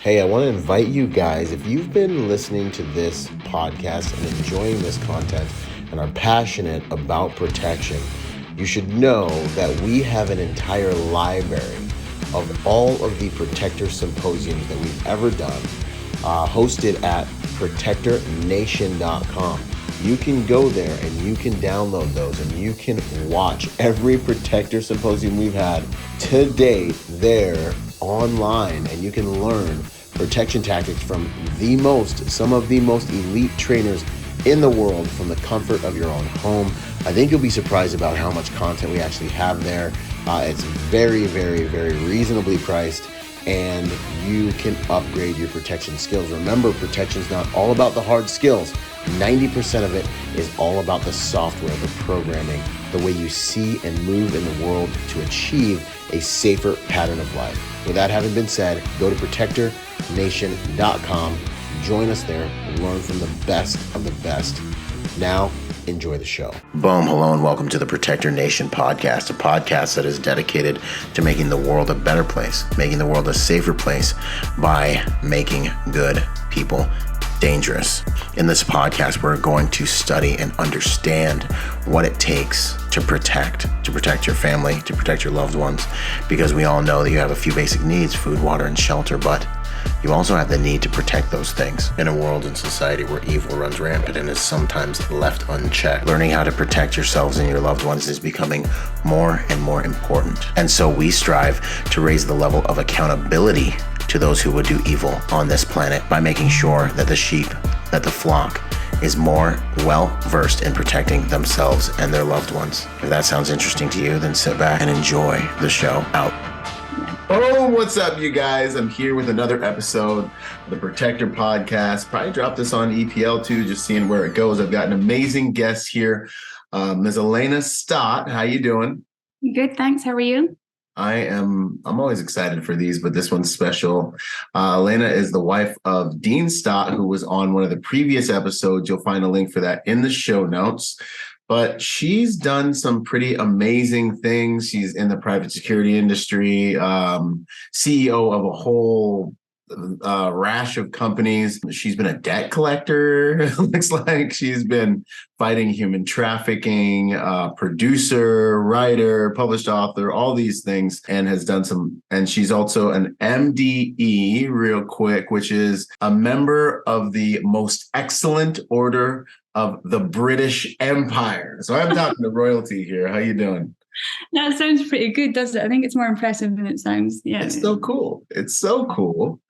Hey, I want to invite you guys, if you've been listening to this podcast and enjoying this content and are passionate about protection, you should know that we have an entire library of all of the protector symposiums that we've ever done, hosted at protectornation.com. You can go there and you can download those and you can watch every protector symposium we've had to date there online, and you can learn protection tactics from some of the most elite trainers in the world from the comfort of your own home. I think you'll be surprised about how much content we actually have there. It's very, very, very reasonably priced, and you can upgrade your protection skills. Remember, protection is not all about the hard skills. 90% of it is all about the software, the programming, the way you see and move in the world to achieve a safer pattern of life. With that having been said, go to protectornation.com, join us there, and learn from the best of the best. Now, enjoy the show. Boom, hello, and welcome to the Protector Nation podcast, a podcast that is dedicated to making the world a better place, making the world a safer place by making good people dangerous. In this podcast, we're going to study and understand what it takes to protect your family, to protect your loved ones, because we all know that you have a few basic needs: food, water, and shelter, but you also have the need to protect those things in a world and society where evil runs rampant and is sometimes left unchecked. Learning how to protect yourselves and your loved ones is becoming more and more important. And so we strive to raise the level of accountability to those who would do evil on this planet by making sure that the sheep, that the flock, is more well-versed in protecting themselves and their loved ones. If that sounds interesting to you, then sit back and enjoy the show. Out. Oh, what's up, you guys? I'm here with another episode of the Protector Podcast. Probably drop this on EPL too, just seeing where it goes. I've got an amazing guest here. Ms. Alana Stott. How you doing? Good, thanks. How are you? I'm always excited for these, but this one's special. Elena is the wife of Dean Stott, who was on one of the previous episodes. You'll find a link for that in the show notes. But she's done some pretty amazing things. She's in the private security industry, CEO of a whole rash of companies. She's been a debt collector. Looks like she's been fighting human trafficking, producer, writer, published author, all these things, and has done some. And she's also an MDE, real quick, which is a member of the Most Excellent Order of the British Empire. So I'm talking to royalty here. How you doing? That sounds pretty good, doesn't it? I think it's more impressive than it sounds. Yeah. It's so cool. It's so cool.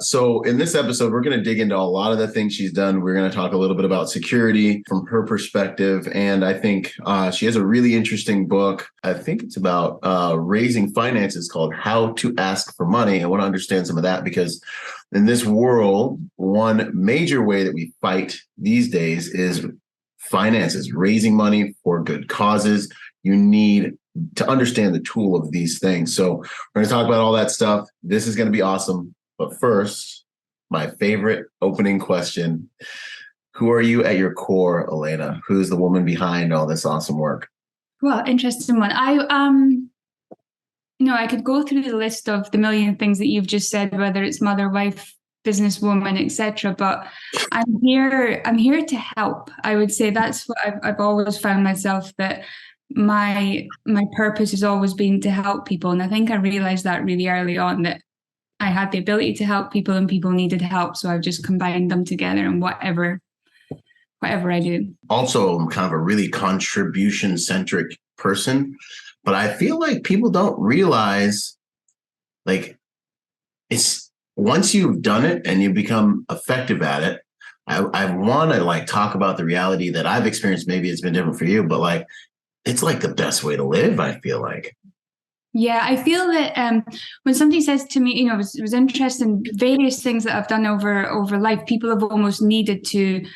So in this episode, we're going to dig into a lot of the things she's done. We're going to talk a little bit about security from her perspective. And I think she has a really interesting book. I think it's about raising finances called How to Ask for Money. I want to understand some of that because in this world, one major way that we fight these days is finances, raising money for good causes. You need to understand the tool of these things. So we're going to talk about all that stuff. This is going to be awesome. But first, my favorite opening question. Who are you at your core, Elena? Who's the woman behind all this awesome work? Well, interesting one. I could go through the list of the million things that you've just said, whether it's mother, wife, businesswoman, etc. But I'm here to help. I would say that's what I've always found myself, that my purpose has always been to help people. And I think I realized that really early on, that I had the ability to help people and people needed help. So I've just combined them together in whatever I do. Also, I'm kind of a really contribution-centric person, but I feel like people don't realize, like, it's once you've done it and you become effective at it, I want to talk about the reality that I've experienced. Maybe it's been different for you, but it's like the best way to live, I feel like. Yeah, I feel that when somebody says to me, it was interesting, various things that I've done over life, people have almost needed to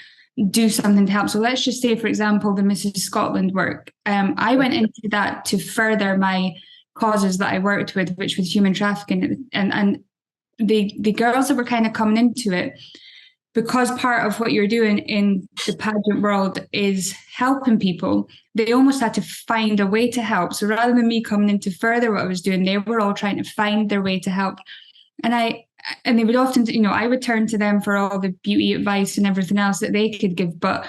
do something to help. So let's just say, for example, the Mrs. Scotland work. I went into that to further my causes that I worked with, which was human trafficking. And the girls that were kind of coming into it, because part of what you're doing in the pageant world is helping people, they almost had to find a way to help. So rather than me coming in to further what I was doing, they were all trying to find their way to help. And and they would often, I would turn to them for all the beauty advice and everything else that they could give. But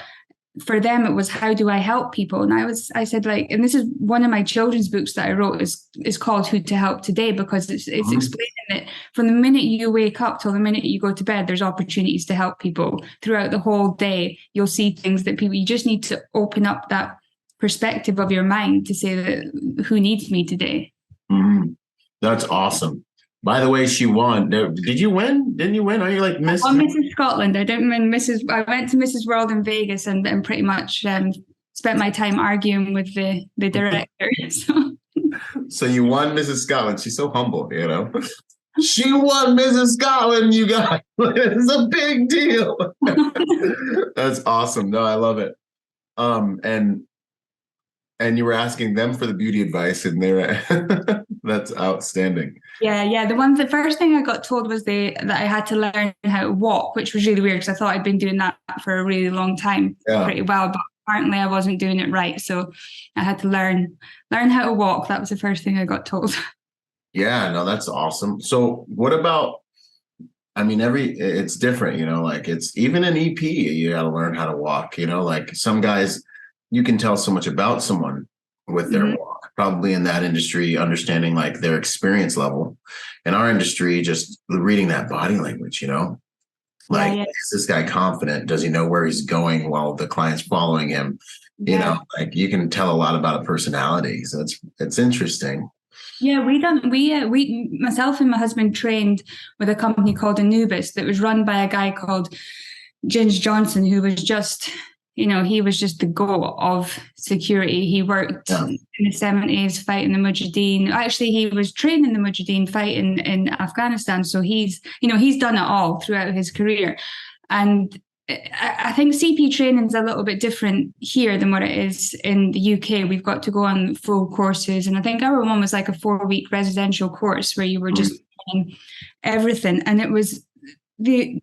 for them, it was, how do I help people? And I said, like, and this is one of my children's books that I wrote is called Who to Help Today, because it's explaining that from the minute you wake up till the minute you go to bed, there's opportunities to help people throughout the whole day. You'll see things that you just need to open up that perspective of your mind to say that who needs me today. That's awesome. By the way, she won. Did you win? Didn't you win? Are you like Miss? I won Mrs. Scotland. I didn't win Mrs. I went to Mrs. World in Vegas and pretty much spent my time arguing with the director. So you won Mrs. Scotland. She's so humble, She won Mrs. Scotland, you guys. It's a big deal. That's awesome. No, I love it. And you were asking them for the beauty advice, and that's outstanding. Yeah. The first thing I got told was that I had to learn how to walk, which was really weird because I thought I'd been doing that for a really long time, pretty well, but apparently I wasn't doing it right. So I had to learn how to walk. That was the first thing I got told. Yeah, no, that's awesome. So what about, it's different, like it's even an EP, you got to learn how to walk, like some guys, you can tell so much about someone with their walk, probably in that industry, understanding like their experience level. In our industry, just reading that body language, is this guy confident? Does he know where he's going while the client's following him? Like you can tell a lot about a personality. So it's interesting. Yeah, myself and my husband trained with a company called Anubis that was run by a guy called Ginge Johnson, who was just, he was just the goat of security. He worked in the 70s fighting the Mujahideen. Actually, he was training the Mujahideen fighting in Afghanistan. So he's done it all throughout his career. And I think CP training is a little bit different here than what it is in the UK. We've got to go on full courses. And I think our one was like a 4-week residential course where you were just doing everything. And it was the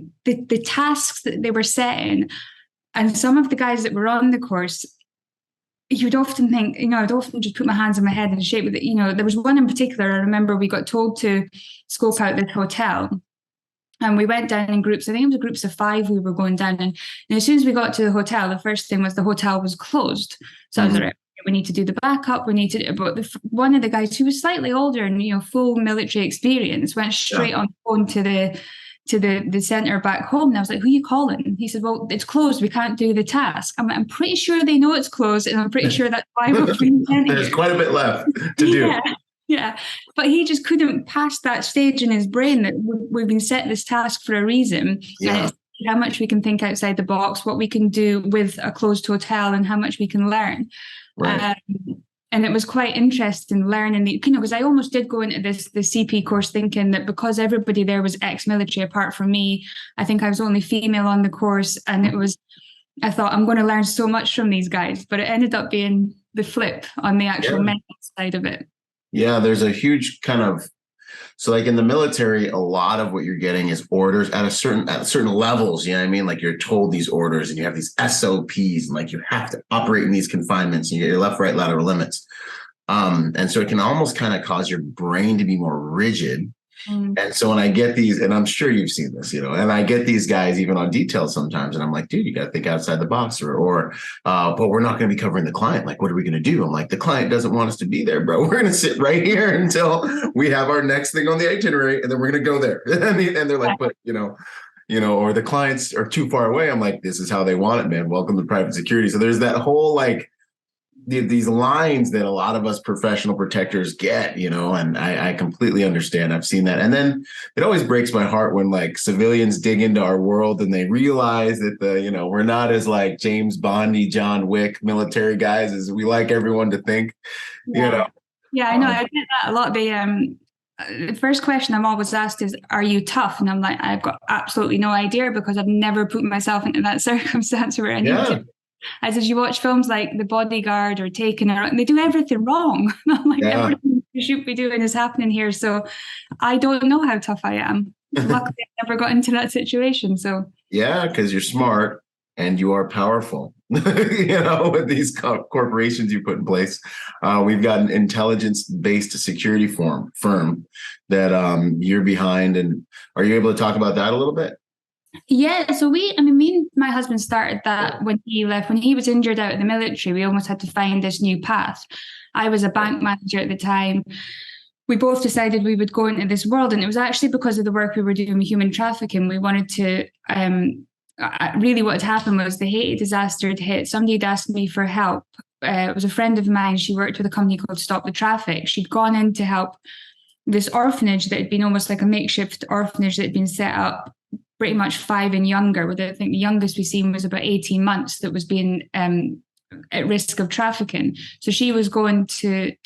tasks that they were setting. And some of the guys that were on the course, you'd often think, I'd often just put my hands on my head and shake with it. There was one in particular, I remember we got told to scope out this hotel. And we went down in groups. I think it was groups of 5 we were going down. And as soon as we got to the hotel, the first thing was the hotel was closed. So I was like, we need to do the backup. We need to do, but one of the guys who was slightly older and, full military experience went straight on the phone to the centre back home. And I was like, who are you calling? And he said, well, it's closed. We can't do the task. I'm pretty sure they know it's closed. And I'm pretty sure that's why we're being There's quite a bit left to do. Yeah, but he just couldn't pass that stage in his brain that we've been set this task for a reason. Yeah. And it's how much we can think outside the box, what we can do with a closed hotel, and how much we can learn. Right. And it was quite interesting learning because I almost did go into the CP course thinking that because everybody there was ex-military apart from me, I think I was only female on the course, and I thought I'm going to learn so much from these guys, but it ended up being the flip on the actual mental side of it. Yeah, there's a huge so like in the military, a lot of what you're getting is orders at certain levels. You know what I mean? Like you're told these orders and you have these SOPs and like you have to operate in these confinements and you get your left, right, lateral limits. And so it can almost kind of cause your brain to be more rigid. And so when I get these, and I'm sure you've seen this, and I get these guys even on details sometimes, and I'm like, dude, you got to think outside the box, but we're not going to be covering the client. Like, what are we going to do? I'm like, the client doesn't want us to be there, bro. We're going to sit right here until we have our next thing on the itinerary, and then we're going to go there. And they're like, but or the clients are too far away. I'm like, this is how they want it, man. Welcome to private security. So there's that whole like these lines that a lot of us professional protectors get, and I completely understand. I've seen that. And then it always breaks my heart when like civilians dig into our world and they realize that we're not as like James Bondy, John Wick military guys as we like everyone to think, Yeah, I know. I get that a lot. The first question I'm always asked is, are you tough? And I'm like, I've got absolutely no idea because I've never put myself into that circumstance where I need to. I said, you watch films like The Bodyguard or Taken, and they do everything wrong. I'm like, everything you should be doing is happening here. So I don't know how tough I am. Luckily, I never got into that situation. So yeah, because you're smart. and you are powerful, with these corporations you put in place. We've got an intelligence-based security firm that you're behind. And are you able to talk about that a little bit? Yeah, so me and my husband started that when he left. When he was injured out of the military, we almost had to find this new path. I was a bank manager at the time. We both decided we would go into this world, and it was actually because of the work we were doing with human trafficking. We wanted to, really what had happened was the Haiti disaster had hit. Somebody had asked me for help. It was a friend of mine. She worked with a company called Stop the Traffic. She'd gone in to help this orphanage that had been almost like a makeshift orphanage that had been set up pretty much 5 and younger, with I think the youngest we seen was about 18 months, that was being at risk of trafficking. So she was going to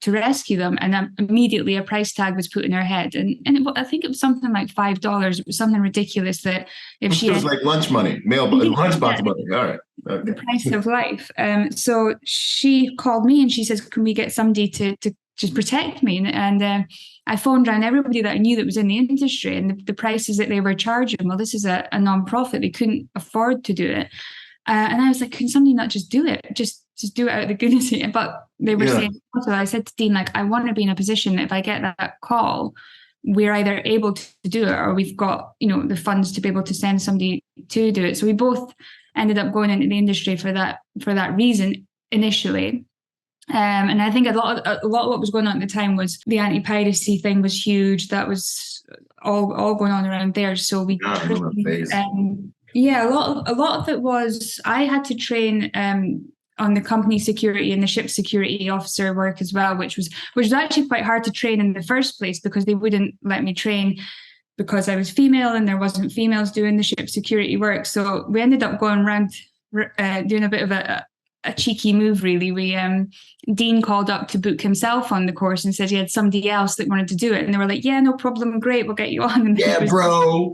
rescue them, and immediately a price tag was put in her head, and I think it was something like $5. It was something ridiculous that if she was like lunch money, lunchbox money. All right, okay. The price of life. So she called me and she says, "Can we get somebody to just protect me?" And I phoned around everybody that I knew that was in the industry, and the prices that they were charging. Well, this is a non-profit; they couldn't afford to do it. And I was like, "Can somebody not just do it? Just do it out of the goodness of it?" But they were saying, so I said to Dean, like, I want to be in a position that if I get that call, we're either able to do it or we've got, the funds to be able to send somebody to do it. So we both ended up going into the industry for that reason initially. And I think a lot of what was going on at the time was the anti-piracy thing was huge. That was all going on around there. So we, a lot of it was I had to train on the company security and the ship security officer work as well, which was actually quite hard to train in the first place because they wouldn't let me train because I was female and there wasn't females doing the ship security work. So we ended up going around doing a bit of a cheeky move, really. Dean called up to book himself on the course and said he had somebody else that wanted to do it, and they were like, "Yeah, no problem, great, we'll get you on." And bro,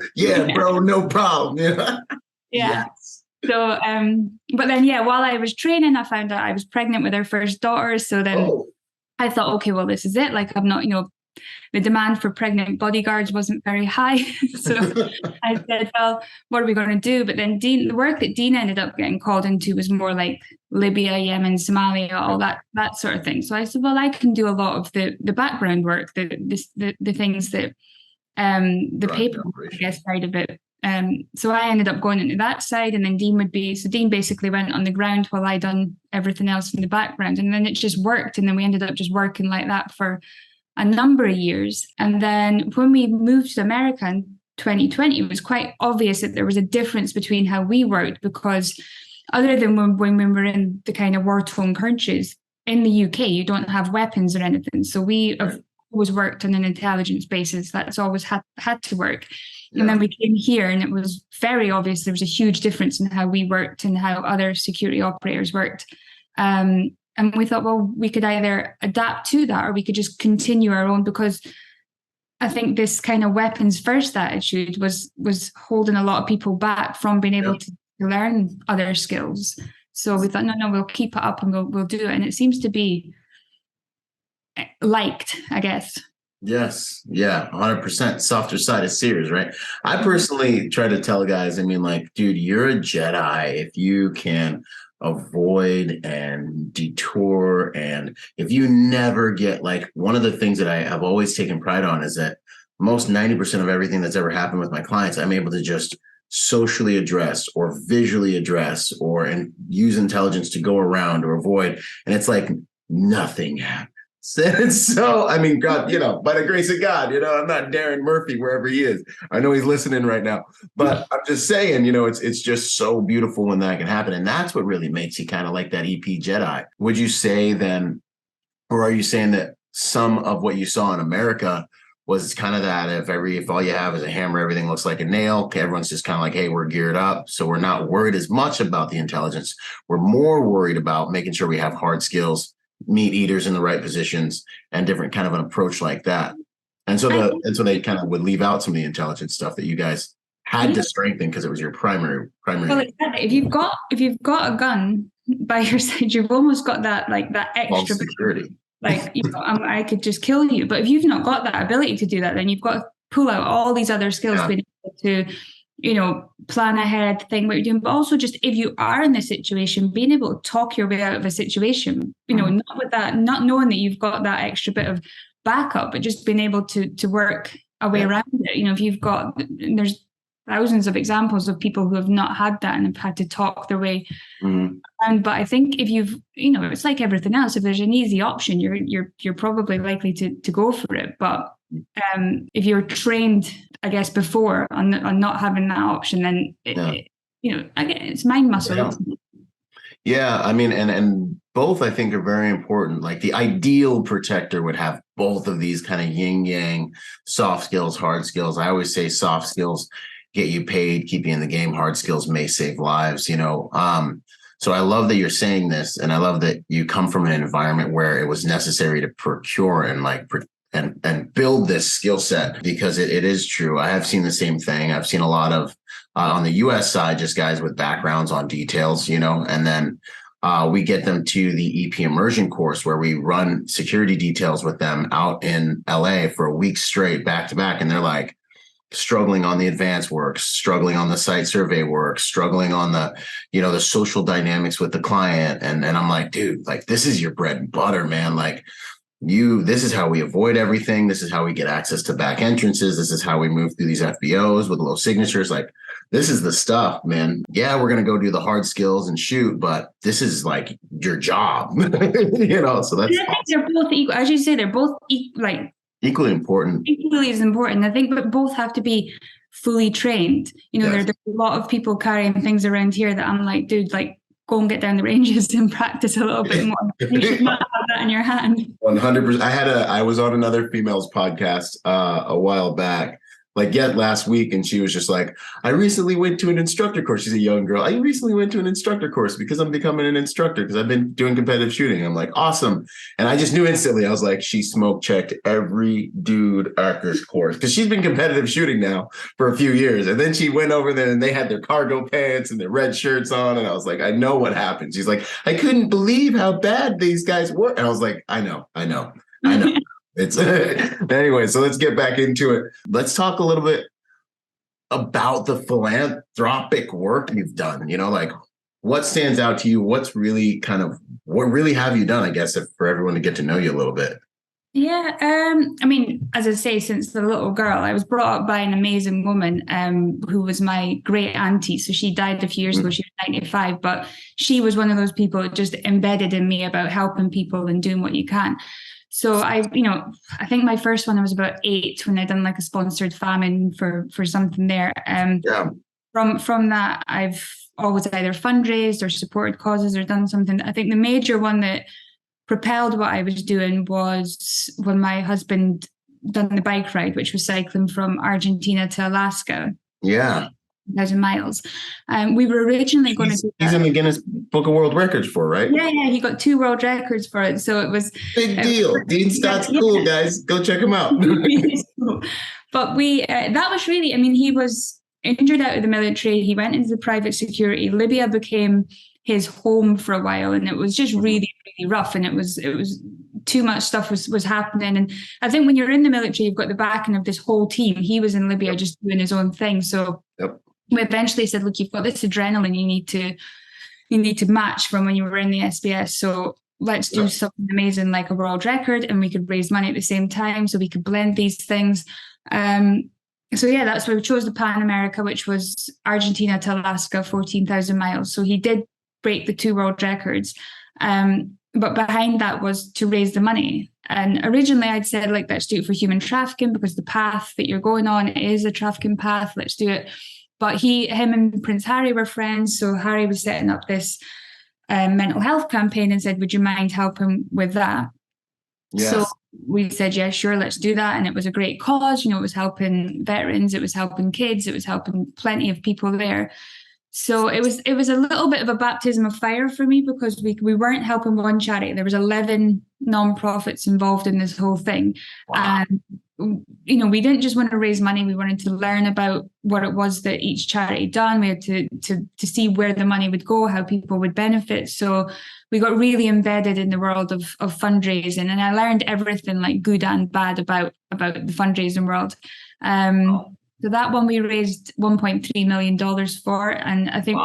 no problem. Yeah. Yes. So, but then, while I was training, I found out I was pregnant with our first daughter. So then I thought, okay, well, this is it. Like, I'm not, the demand for pregnant bodyguards wasn't very high. So I said, well, what are we going to do? But then the work that Dean ended up getting called into was more like Libya, Yemen, Somalia, all that sort of thing. So I said, well, I can do a lot of the background work, the things that the paper, I guess, side of it. So I ended up going into that side, and then Dean basically went on the ground while I done everything else in the background. And then it just worked. And then we ended up just working like that for a number of years. And then when we moved to America in 2020, it was quite obvious that there was a difference between how we worked, because other than when we were in the kind of war-torn countries, in the UK, you don't have weapons or anything. So we have always worked on an intelligence basis. That's always had to work. Yeah. And then we came here, and it was very obvious there was a huge difference in how we worked and how other security operators worked. And we thought, well, we could either adapt to that or we could just continue our own, because I think this kind of weapons first attitude was holding a lot of people back from being able to learn other skills. So we thought, no, we'll keep it up and we'll do it. And it seems to be liked, I guess. Yes. Yeah. 100%. Softer side of Sears, right? I personally try to tell guys, dude, you're a Jedi if you can avoid and detour. And if you never get, like, one of the things that I have always taken pride on is that most 90% of everything that's ever happened with my clients, I'm able to just socially address or visually address and use intelligence to go around or avoid. And it's like nothing happened. So, God, by the grace of God, I'm not Darren Murphy wherever he is. I know he's listening right now, but I'm just saying, it's just so beautiful when that can happen. And that's what really makes you kind of like that EP Jedi. Would you say then, or are you saying that some of what you saw in America was kind of that if all you have is a hammer, everything looks like a nail, okay, everyone's just kind of like, hey, we're geared up. So we're not worried as much about the intelligence. We're more worried about making sure we have hard skills, meat eaters in the right positions, and different kind of an approach like that. And so they kind of would leave out some of the intelligence stuff that you guys had to strengthen because it was your primary. Well, exactly. If you've got a gun by your side, you've almost got that extra security. Like, I could just kill you. But if you've not got that ability to do that, then you've got to pull out all these other skills to be able to plan ahead, think what you're doing, but also just if you are in this situation, being able to talk your way out of a situation, not with that, not knowing that you've got that extra bit of backup, but just being able to work a way around it. If you've got, there's thousands of examples of people who have not had that and have had to talk their way around. But I think if you've, it's like everything else. If there's an easy option, you're probably likely to go for it. But if you're trained, I guess, before on not having that option, then it's mind muscle. Yeah, I mean, and both I think are very important. Like the ideal protector would have both of these kind of yin yang, soft skills, hard skills. I always say soft skills get you paid, keep you in the game. Hard skills may save lives. So I love that you're saying this, and I love that you come from an environment where it was necessary to procure and build this skill set, because it is true. I have seen the same thing. I've seen a lot of on the US side, just guys with backgrounds on details, and then we get them to the EP immersion course where we run security details with them out in LA for a week straight, back to back. And they're like struggling on the advanced work, struggling on the site survey work, struggling on the, the social dynamics with the client. And I'm like, dude, like, this is your bread and butter, man. Like, this is how we avoid everything. This is how we get access to back entrances. This is how we move through these FBOs with low signatures. Like, this is the stuff, man. Yeah, we're going to go do the hard skills and shoot, but this is like your job, so that's awesome. They're both equal. As you say, they're both equally important. Equally as important. I think, but both have to be fully trained. There's a lot of people carrying things around here that I'm like, dude, like, go and get down the ranges and practice a little bit more. You should not have that in your hand. 100%. I was on another female's podcast a while back, last week, and she was just like, I recently went to an instructor course. She's a young girl. I recently went to an instructor course because I'm becoming an instructor because I've been doing competitive shooting. I'm like, awesome. And I just knew instantly, I was like, she smoke checked every dude at this course because she's been competitive shooting now for a few years. And then she went over there and they had their cargo pants and their red shirts on. And I was like, I know what happened. She's like, I couldn't believe how bad these guys were. And I was like, I know. It's anyway, so let's get back into it. Let's talk a little bit about the philanthropic work you've done. What stands out to you? What really have you done, I guess, for everyone to get to know you a little bit? Yeah. I mean, as I say, since the little girl, I was brought up by an amazing woman who was my great auntie. So she died a few years ago. She was 95, but she was one of those people that just embedded in me about helping people and doing what you can. So I think my first one, I was about 8 when I done like a sponsored famine for something there. From that, I've always either fundraised or supported causes or done something. I think the major one that propelled what I was doing was when my husband done the bike ride, which was cycling from Argentina to Alaska. Yeah. 1,000 miles. We were originally going to do that. He's in the Guinness Book of World Records for, right? Yeah, he got 2 world records for it. So it was big deal. Dean Stott's cool, guys. Go check him out. But that was really, I mean, he was injured out of the military. He went into the private security. Libya became his home for a while, and it was just really, really rough. And it was too much stuff was happening. And I think when you're in the military, you've got the backing of this whole team. He was in Libya just doing his own thing. So we eventually said, look, you've got this adrenaline you need to match from when you were in the SBS. So let's do something amazing like a world record, and we could raise money at the same time so we could blend these things. That's why we chose the Pan America, which was Argentina to Alaska, 14,000 miles. So he did break the 2 world records. But behind that was to raise the money. And originally I'd said, let's do it for human trafficking because the path that you're going on is a trafficking path. Let's do it. But him and Prince Harry were friends. So Harry was setting up this mental health campaign and said, would you mind helping with that? Yes. So we said, yeah, sure, let's do that. And it was a great cause. It was helping veterans. It was helping kids. It was helping plenty of people there. So it was a little bit of a baptism of fire for me because we weren't helping one charity. There was 11 nonprofits involved in this whole thing. Wow. And we didn't just want to raise money. We wanted to learn about what it was that each charity done. We had to see where the money would go, how people would benefit. So we got really embedded in the world of fundraising, and I learned everything, like good and bad, about the fundraising world. So that one we raised $1.3 million for. And I think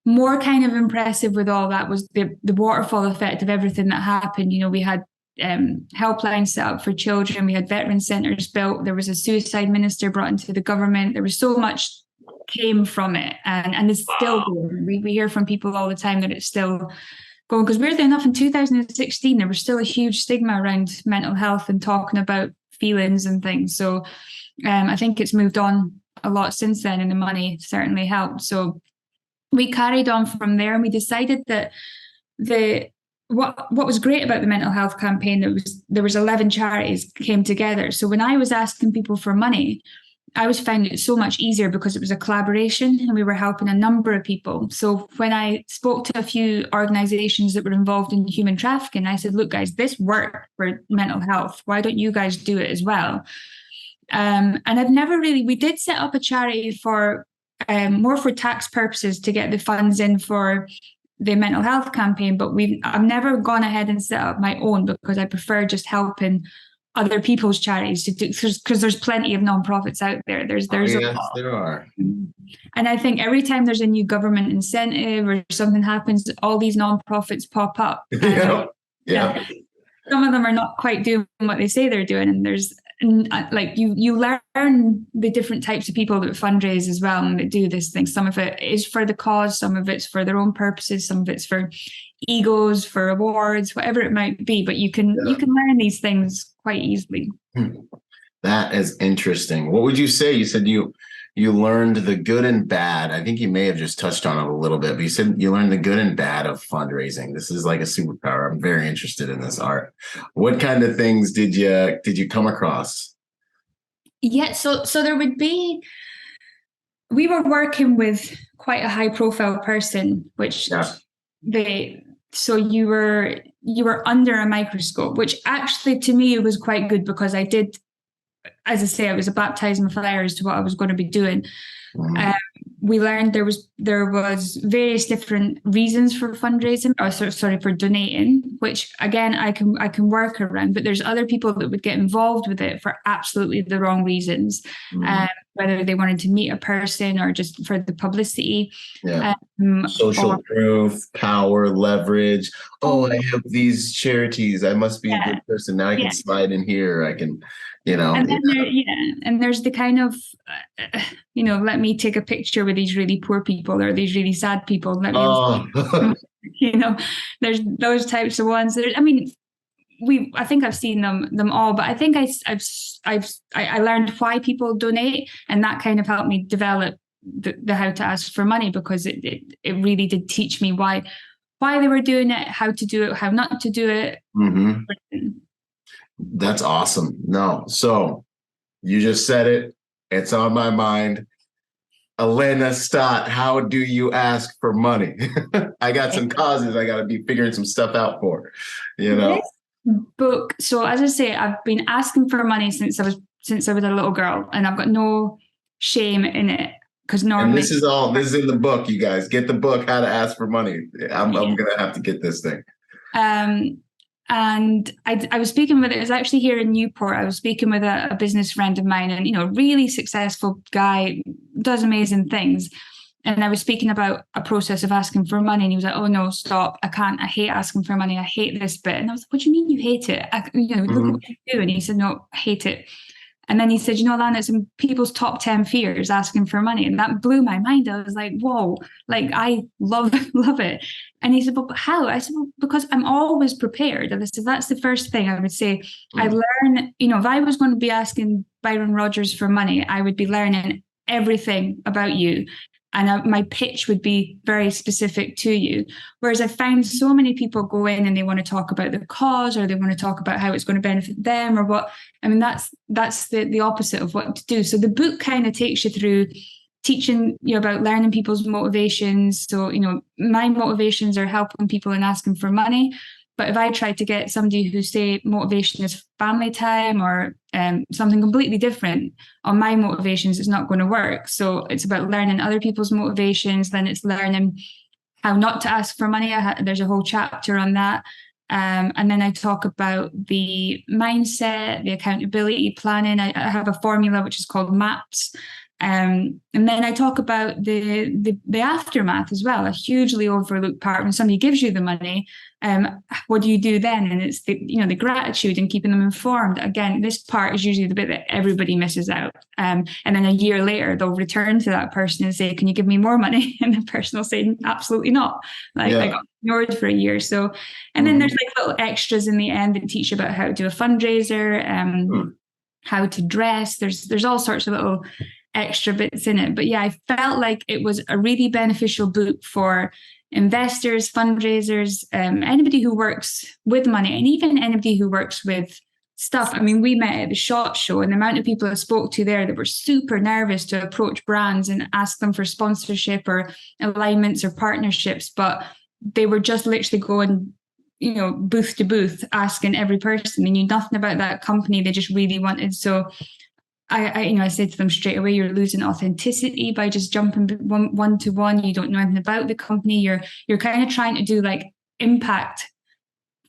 more kind of impressive with all that was the waterfall effect of everything that happened. You know, we had helplines set up for children. We had veteran centers built. There was a suicide minister brought into the government. There was so much came from it, and it's still going. We hear from people all the time that it's still going, because weirdly enough, in 2016 there was still a huge stigma around mental health and talking about feelings and things. So I think it's moved on a lot since then, and the money certainly helped. So we carried on from there, and we decided that what was great about the mental health campaign, there was 11 charities came together. So when I was asking people for money, I was finding it so much easier because it was a collaboration and we were helping a number of people. So when I spoke to a few organizations that were involved in human trafficking, I said, look, guys, this worked for mental health. Why don't you guys do it as well? And I've never really, we did set up a charity for more for tax purposes to get the funds in for the mental health campaign, but I've never gone ahead and set up my own because I prefer just helping other people's charities to do, because there's plenty of nonprofits out there. There's yes, there are. And I think every time there's a new government incentive or something happens, all these nonprofits pop up. Yeah. Some of them are not quite doing what they say they're doing, and there's like you learn the different types of people that fundraise as well and that do this thing. Some of it is for the cause, some of it's for their own purposes, some of it's for egos, for awards, whatever it might be. But you can learn these things quite easily. That is interesting. What would you say? You said you learned the good and bad. I think you may have just touched on it a little bit, but you said you learned the good and bad of fundraising. This is like a superpower. I'm very interested in this art. What kind of things did you come across? Yeah, so there would be, we were working with quite a high profile person, which so you were under a microscope, which actually to me was quite good because I did, as I say, I was a baptism of fire as to what I was going to be doing. We learned there was various different reasons for fundraising, or for donating, which again I can work around. But there's other people that would get involved with it for absolutely the wrong reasons, whether they wanted to meet a person or just for the publicity. Social proof, power, leverage. Oh, I have these charities. I must be a good person. Now I can slide in here. I can. And then and there's the kind of, let me take a picture with these really poor people or these really sad people. Let me, there's those types of ones. I think I've seen them all, but I think I learned why people donate, and that kind of helped me develop the how to ask for money, because it really did teach me why they were doing it, how to do it, how not to do it. That's awesome. No, so you just said it. It's on my mind. Alana Stott, how do you ask for money? I got some causes I got to be figuring some stuff out for, This book. So as I say, I've been asking for money since I was a little girl, and I've got no shame in it. Because normally, and this is in the book, you guys. Get the book, How to Ask for Money. I'm going to have to get this thing. And I was speaking with it. It was actually here in Newport. I was speaking with a business friend of mine, and really successful guy, does amazing things. And I was speaking about a process of asking for money, and he was like, "Oh no, stop! I can't. I hate asking for money. I hate this bit." And I was like, "What do you mean you hate it? Look at what you do." And he said, "No, I hate it." And then he said, Alana, it's in people's top 10 fears, asking for money. And that blew my mind. I was like, whoa, like I love it. And he said, but how? I said, well, because I'm always prepared. And I said, that's the first thing I would say. I learn, if I was going to be asking ByronRodgers for money, I would be learning everything about you. And my pitch would be very specific to you. Whereas I found so many people go in and they want to talk about the cause, or they want to talk about how it's going to benefit them, or what. That's the opposite of what to do. So the book kind of takes you through teaching you about learning people's motivations. So, my motivations are helping people and asking for money. But if I try to get somebody who say motivation is family time or something completely different on my motivations, it's not going to work. So it's about learning other people's motivations. Then it's learning how not to ask for money. There's a whole chapter on that. And then I talk about the mindset, the accountability planning. I have a formula which is called MAPS. And then I talk about the aftermath as well, a hugely overlooked part. When somebody gives you the money, what do you do then? And it's the gratitude and keeping them informed. Again, this part is usually the bit that everybody misses out. And then a year later, they'll return to that person and say, "Can you give me more money?" And the person will say, "Absolutely not. I got ignored for a year." So, and then there's like little extras in the end that teach you about how to do a fundraiser, how to dress. There's all sorts of little extra bits in it. But yeah, I felt like it was a really beneficial book for investors, fundraisers, anybody who works with money, and even anybody who works with stuff. I mean, we met at the SHOT Show, and the amount of people I spoke to there that were super nervous to approach brands and ask them for sponsorship or alignments or partnerships, but they were just literally going, booth to booth, asking every person. They knew nothing about that company. They just really wanted. So I said to them straight away, "You're losing authenticity by just jumping one to one. You don't know anything about the company. You're kind of trying to do like impact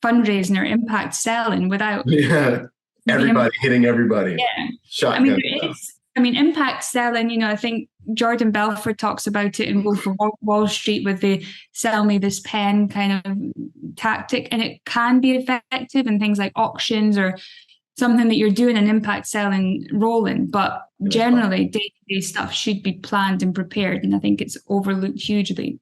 fundraising or impact selling without everybody hitting everybody." Yeah, Shotgun. Impact selling. I think Jordan Belfort talks about it in Wolf of Wall Street with the "sell me this pen" kind of tactic, and it can be effective in things like auctions or something that you're doing an impact selling role in, but generally day-to-day stuff should be planned and prepared, and I think it's overlooked hugely.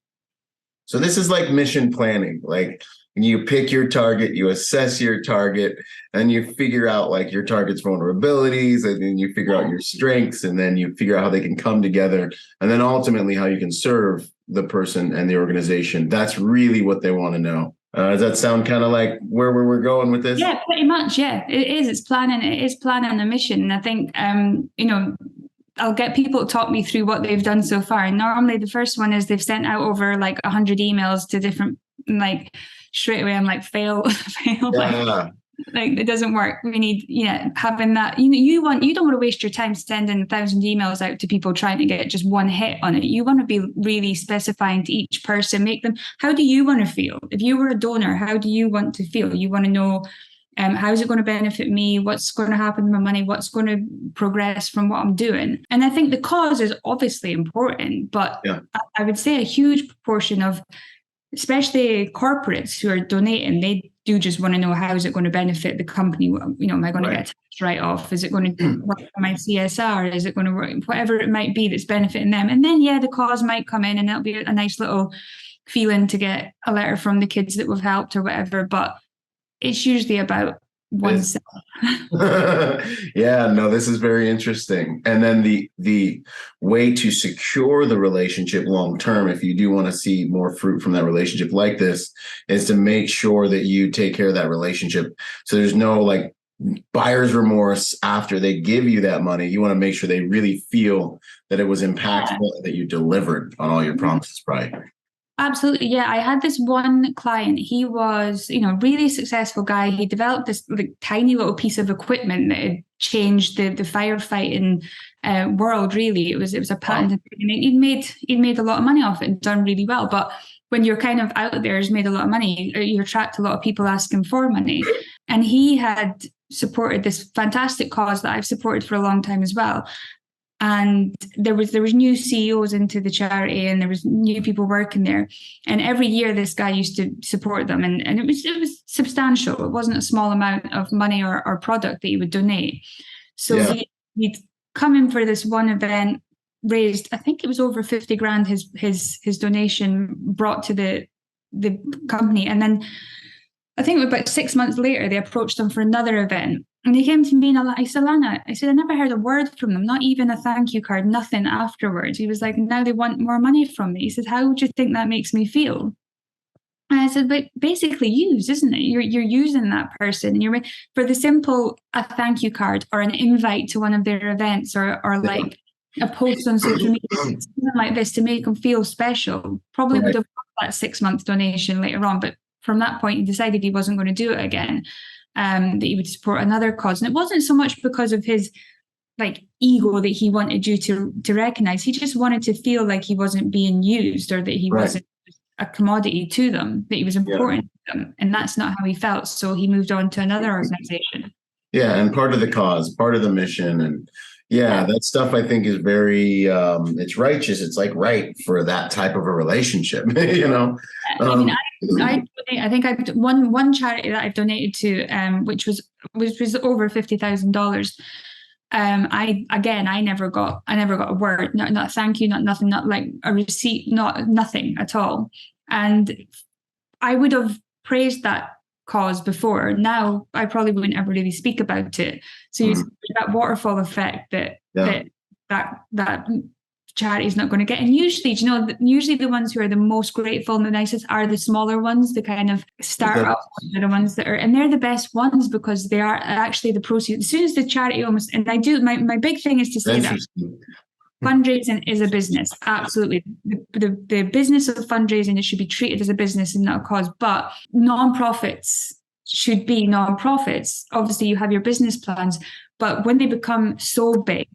So this is like mission planning. Like you pick your target, you assess your target, and you figure out like your target's vulnerabilities, and then you figure out your strengths, and then you figure out how they can come together, and then ultimately how you can serve the person and the organization. That's really what they want to know. Does that sound kind of like where we're going with this? Yeah, pretty much. Yeah, it is. It's planning. It is planning a mission. And I think, I'll get people to talk me through what they've done so far. And normally the first one is they've sent out over like 100 emails to different, like straight away I'm like, fail. Like it doesn't work. We need, having that, you don't want to waste your time sending 1,000 emails out to people trying to get just one hit on it. You want to be really specifying to each person, make them, how do you want to feel? If you were a donor, how do you want to feel? You want to know, how is it going to benefit me? What's going to happen to my money? What's going to progress from what I'm doing? And I think the cause is obviously important, but I would say a huge proportion of, especially corporates who are donating, they do just want to know, how is it going to benefit the company? Am I going to get a tax write-off? Is it going to work for my CSR? Is it going to work? Whatever it might be that's benefiting them. And then, the cause might come in and it'll be a nice little feeling to get a letter from the kids that we've helped or whatever. But it's usually about oneself. This is very interesting. And then the way to secure the relationship long term, if you do want to see more fruit from that relationship like this, is to make sure that you take care of that relationship. So there's no like buyer's remorse after they give you that money. You want to make sure they really feel that it was impactful, that you delivered on all your promises, right? Absolutely. Yeah. I had this one client. He was, really successful guy. He developed this like tiny little piece of equipment that had changed the firefighting world. Really, it was a patent. He'd made a lot of money off it and done really well. But when you're kind of out there, has made a lot of money, you attract a lot of people asking for money. And he had supported this fantastic cause that I've supported for a long time as well. And there was new CEOs into the charity, and there was new people working there. And every year, this guy used to support them, and it was substantial. It wasn't a small amount of money or product that he would donate. So he'd come in for this one event, raised, I think it was over 50 grand. His donation brought to the company, and then I think about 6 months later, they approached him for another event. And he came to me and I said, "Alana," I said, "I never heard a word from them, not even a thank you card, nothing afterwards." He was like, "Now they want more money from me." He said, "How would you think that makes me feel?" And I said, "But basically used, isn't it? You're using that person, and you're for the simple a thank you card or an invite to one of their events or like a post on social media, something like this to make them feel special." Probably would have got that 6 month donation later on, but from that point, he decided he wasn't going to do it again. That he would support another cause. And it wasn't so much because of his like ego that he wanted you to recognize. He just wanted to feel like he wasn't being used, or that he wasn't a commodity to them, that he was important to them. And that's not how he felt. So he moved on to another organization. Yeah. And part of the cause, part of the mission. And that stuff I think is very, it's righteous. It's like right for that type of a relationship, you know? I mean, I think I've one charity that I've donated to, which was over $50,000. I never got a word, not a thank you, not nothing, not like a receipt, nothing at all. And I would have praised that cause before. Now I probably wouldn't ever really speak about it. So that waterfall effect that charity is not going to get. And usually, usually the ones who are the most grateful and the nicest are the smaller ones, the kind of startup, the ones that are, and they're the best ones because they are actually the proceeds. As soon as the charity almost, and I do, my big thing is to say that fundraising is a business. Absolutely. The business of fundraising, it should be treated as a business and not a cause, but nonprofits should be nonprofits. Obviously you have your business plans, but when they become so big,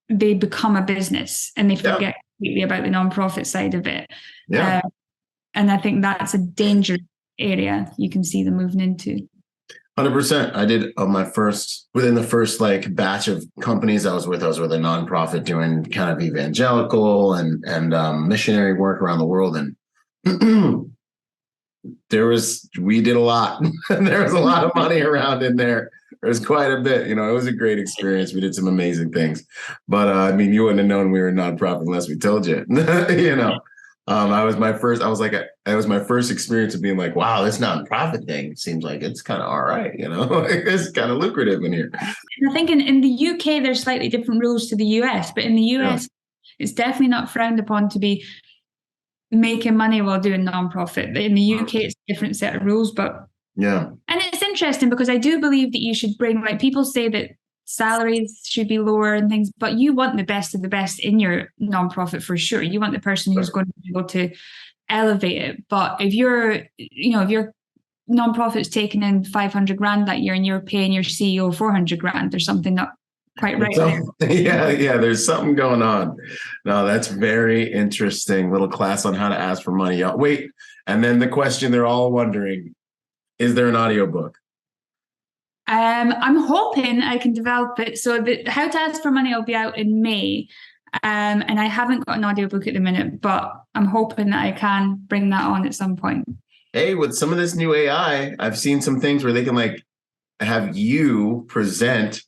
they become a business and they forget completely about the nonprofit side of it. And I think that's a dangerous area you can see them moving into. 100%. I did within the first like batch of companies I was with a nonprofit doing kind of evangelical and missionary work around the world. And we did a lot. There was a lot of money around in there. There was quite a bit, it was a great experience. We did some amazing things, but I mean, you wouldn't have known we were a nonprofit unless we told you, it was my first experience of being like, wow, this nonprofit thing seems like it's kind of all right. It's kind of lucrative in here. And I think in the UK, there's slightly different rules to the US, but in the US, it's definitely not frowned upon to be making money while doing nonprofit. In the UK, it's a different set of rules, but and it's interesting because I do believe that you should bring, like, people say that salaries should be lower and things, but you want the best of the best in your nonprofit for sure. You want the person who's going to be able to elevate it. But if your nonprofit's taking in 500 grand that year and you're paying your CEO 400 grand, there's something not quite right there. There's something going on. No, that's very interesting. Little class on how to ask for money. Wait, and then the question they're all wondering, is there an audiobook? I'm hoping I can develop it. So How to Ask for Money will be out in May. And I haven't got an audiobook at the minute, but I'm hoping that I can bring that on at some point. Hey, with some of this new AI, I've seen some things where they can like have you present,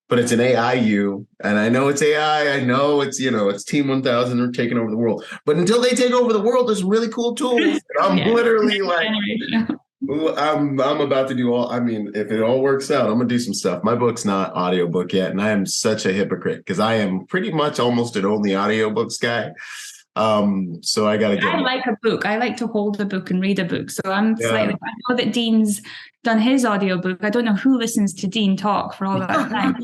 but it's an AI you. And I know it's AI. I know it's, it's Team 1000 are taking over the world. But until they take over the world, there's really cool tools. I'm literally like... I'm about to do if it all works out, I'm gonna do some stuff. My book's not audiobook yet, and I am such a hypocrite because I am pretty much almost an only audiobooks guy. So I gotta get. I like a book. I like to hold a book and read a book. So I'm slightly. I know that Dean's done his audiobook. I don't know who listens to Dean talk for all that time.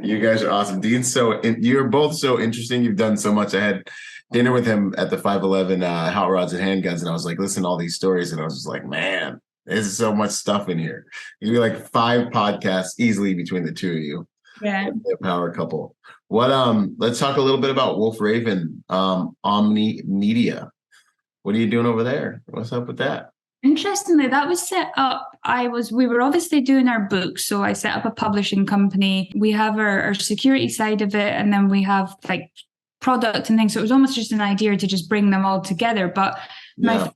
You guys are awesome. Dean's you're both so interesting. You've done so much. I had dinner with him at the 511 Hot Rods and Handguns, and I was like, listen to all these stories, and I was just like, man, there's so much stuff in here. You'd be like 5 podcasts easily between the two of you. Yeah, a power couple. What let's talk a little bit about Wolfraven Omnimedia. What are you doing over there? What's up with that? Interestingly, that was set up. We were obviously doing our books. So I set up a publishing company. We have our security side of it. And then we have like product and things. So it was almost just an idea to just bring them all together. But my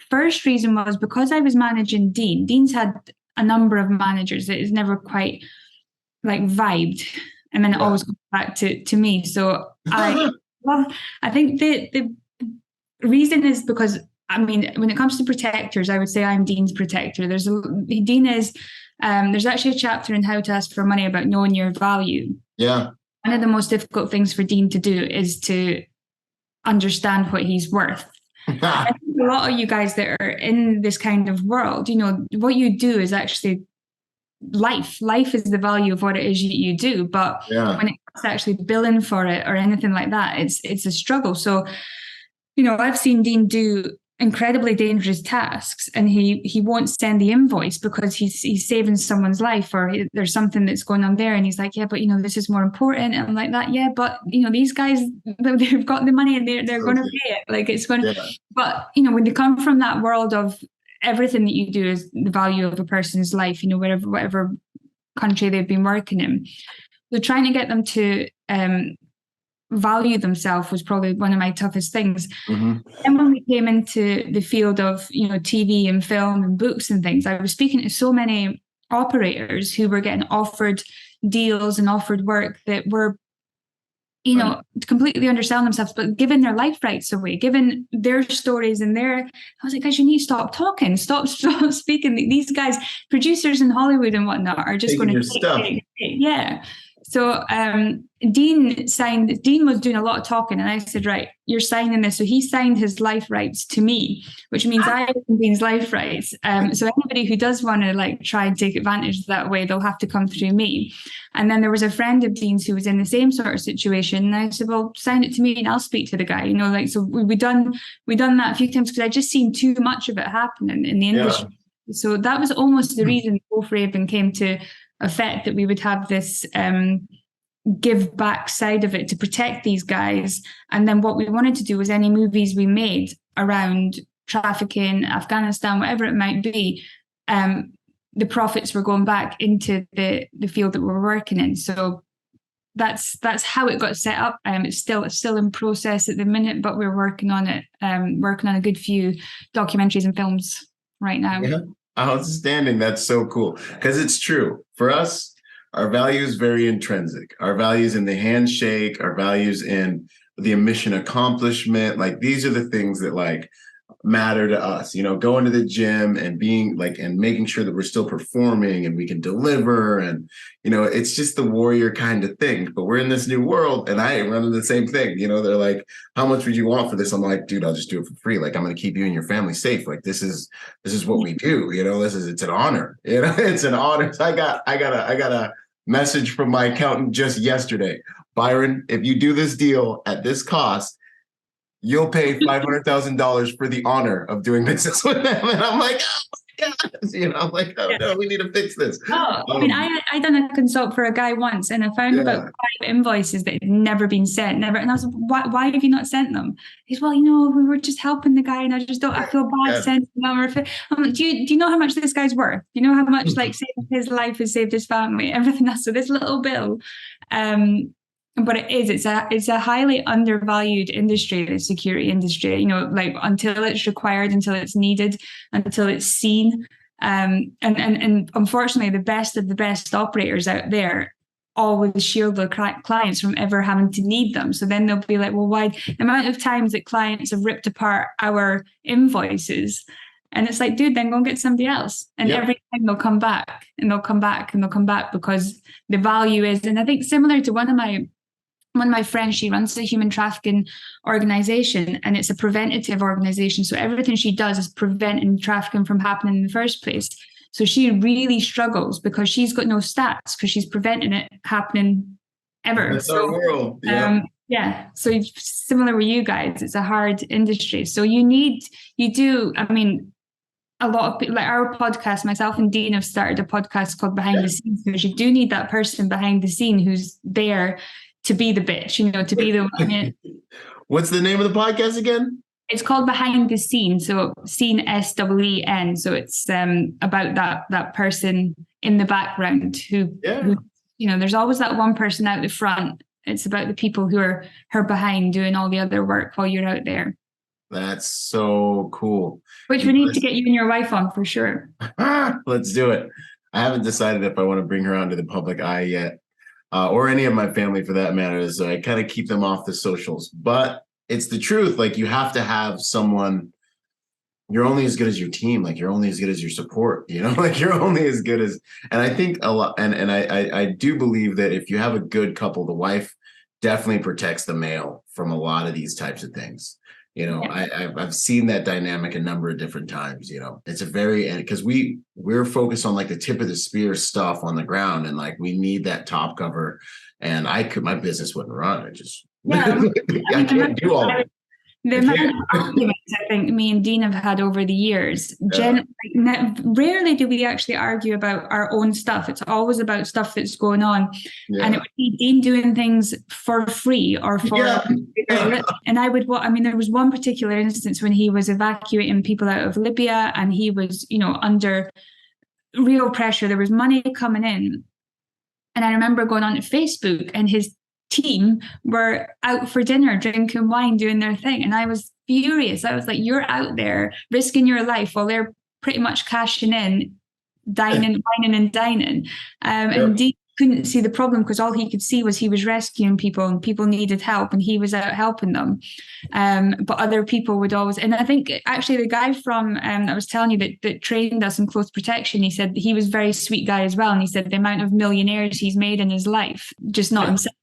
first reason was because I was managing Dean. Dean's had a number of managers. It is never quite like vibed. And then it always comes back to me. So I think the reason is because, when it comes to protectors, I would say I'm Dean's protector. There's actually a chapter in How to Ask for Money about knowing your value. Yeah. One of the most difficult things for Dean to do is to understand what he's worth. I think a lot of you guys that are in this kind of world, what you do is actually life. Life is the value of what it is you do. But when it comes to actually billing for it or anything like that, it's a struggle. So, I've seen Dean do incredibly dangerous tasks, and he won't send the invoice because he's saving someone's life, or there's something that's going on there, and he's like, yeah, but this is more important. And I'm like, that, yeah, but these guys, they've got the money and they're going to pay it, like it's going to. Yeah. But when they come from that world of everything that you do is the value of a person's life, whatever country they've been working in, so trying to get them to value themselves was probably one of my toughest things. And when we came into the field of TV and film and books and things, I was speaking to so many operators who were getting offered deals and offered work that were completely understand themselves, but giving their life rights away, giving their stories and I was like, guys, you need to stop talking, stop speaking. These guys, producers in Hollywood and whatnot, are just going to take. Yeah. So Dean was doing a lot of talking, and I said, right, you're signing this. So he signed his life rights to me, which means I own Dean's life rights. So anybody who does want to try and take advantage that way, they'll have to come through me. And then there was a friend of Dean's who was in the same sort of situation. And I said, well, sign it to me and I'll speak to the guy. So we done that a few times because I just seen too much of it happening in the industry. Yeah. So that was almost the reason Wolfraven came to effect, that we would have this give back side of it to protect these guys. And then what we wanted to do was any movies we made around trafficking, Afghanistan, whatever it might be, the profits were going back into the field that we're working in. So that's how it got set up. It's still in process at the minute, but we're working on it, working on a good few documentaries and films right now. Yeah. Outstanding. That's so cool. Because it's true. For us, our value is very intrinsic. Our values in the handshake, our values in the mission accomplishment. These are the things that matter to us, going to the gym and being and making sure that we're still performing and we can deliver. And, it's just the warrior kind of thing. But we're in this new world and I am running the same thing. They're like, how much would you want for this? I'm like, dude, I'll just do it for free. I'm going to keep you and your family safe. This is what we do. It's an honor. It's an honor. So I got a message from my accountant just yesterday. Byron, if you do this deal at this cost, you'll pay $500,000 for the honor of doing business with them. And I'm like, oh my God. I'm like, oh no, we need to fix this. I done a consult for a guy once, and I found about 5 invoices that had never been sent. And I was like, why have you not sent them? He's, well, we were just helping the guy, and I feel bad sending them. I'm like, do you know how much this guy's worth? Do you know how much saving his life has saved his family, everything else? So this little bill, but it's a highly undervalued industry, the security industry, until it's required, until it's needed, until it's seen. And unfortunately, the best of the best operators out there always shield their clients from ever having to need them. So then they'll be like, well, why? The amount of times that clients have ripped apart our invoices, and it's like, dude, then go and get somebody else. And every time they'll come back and they'll come back and they'll come back, because the value is, and I think similar to one of my friends, she runs a human trafficking organization, and it's a preventative organization. So everything she does is preventing trafficking from happening in the first place. So she really struggles because she's got no stats, because she's preventing it happening ever. That's our world. Yeah. So similar with you guys, it's a hard industry. So a lot of people, our podcast, myself and Dean have started a podcast called Behind the Scenes, because you do need that person behind the scene who's there to be the bitch, to be the one. What's the name of the podcast again? It's called Behind the Scene. So scene, SEEN. So it's about that person in the background who, there's always that one person out the front. It's about the people who are behind doing all the other work while you're out there. That's so cool. Which we need to get you and your wife on for sure. Let's do it. I haven't decided if I want to bring her onto the public eye yet. Or any of my family for that matter. So I kind of keep them off the socials. But it's the truth. You have to have someone. You're only as good as your team. You're only as good as your support. You're only as good as. And I think a lot. And I do believe that if you have a good couple, the wife definitely protects the male from a lot of these types of things. I've seen that dynamic a number of different times. It's a because we're focused on the tip of the spear stuff on the ground, and we need that top cover. And my business wouldn't run. I can't do all of it. The amount of arguments I think me and Dean have had over the years, rarely do we actually argue about our own stuff. It's always about stuff that's going on. Yeah. And it would be Dean doing things for free or for... And I would, there was one particular instance when he was evacuating people out of Libya and he was, under real pressure. There was money coming in. And I remember going on to Facebook and his team were out for dinner, drinking wine, doing their thing. And I was furious. I was like, you're out there risking your life while they're pretty much cashing in, dining, whining and dining. And Dean couldn't see the problem because all he could see was he was rescuing people and people needed help and he was out helping them. But other people would always, and I think actually the guy from, I was telling you that trained us in close protection, he said he was a very sweet guy as well. And he said the amount of millionaires he's made in his life, just not himself,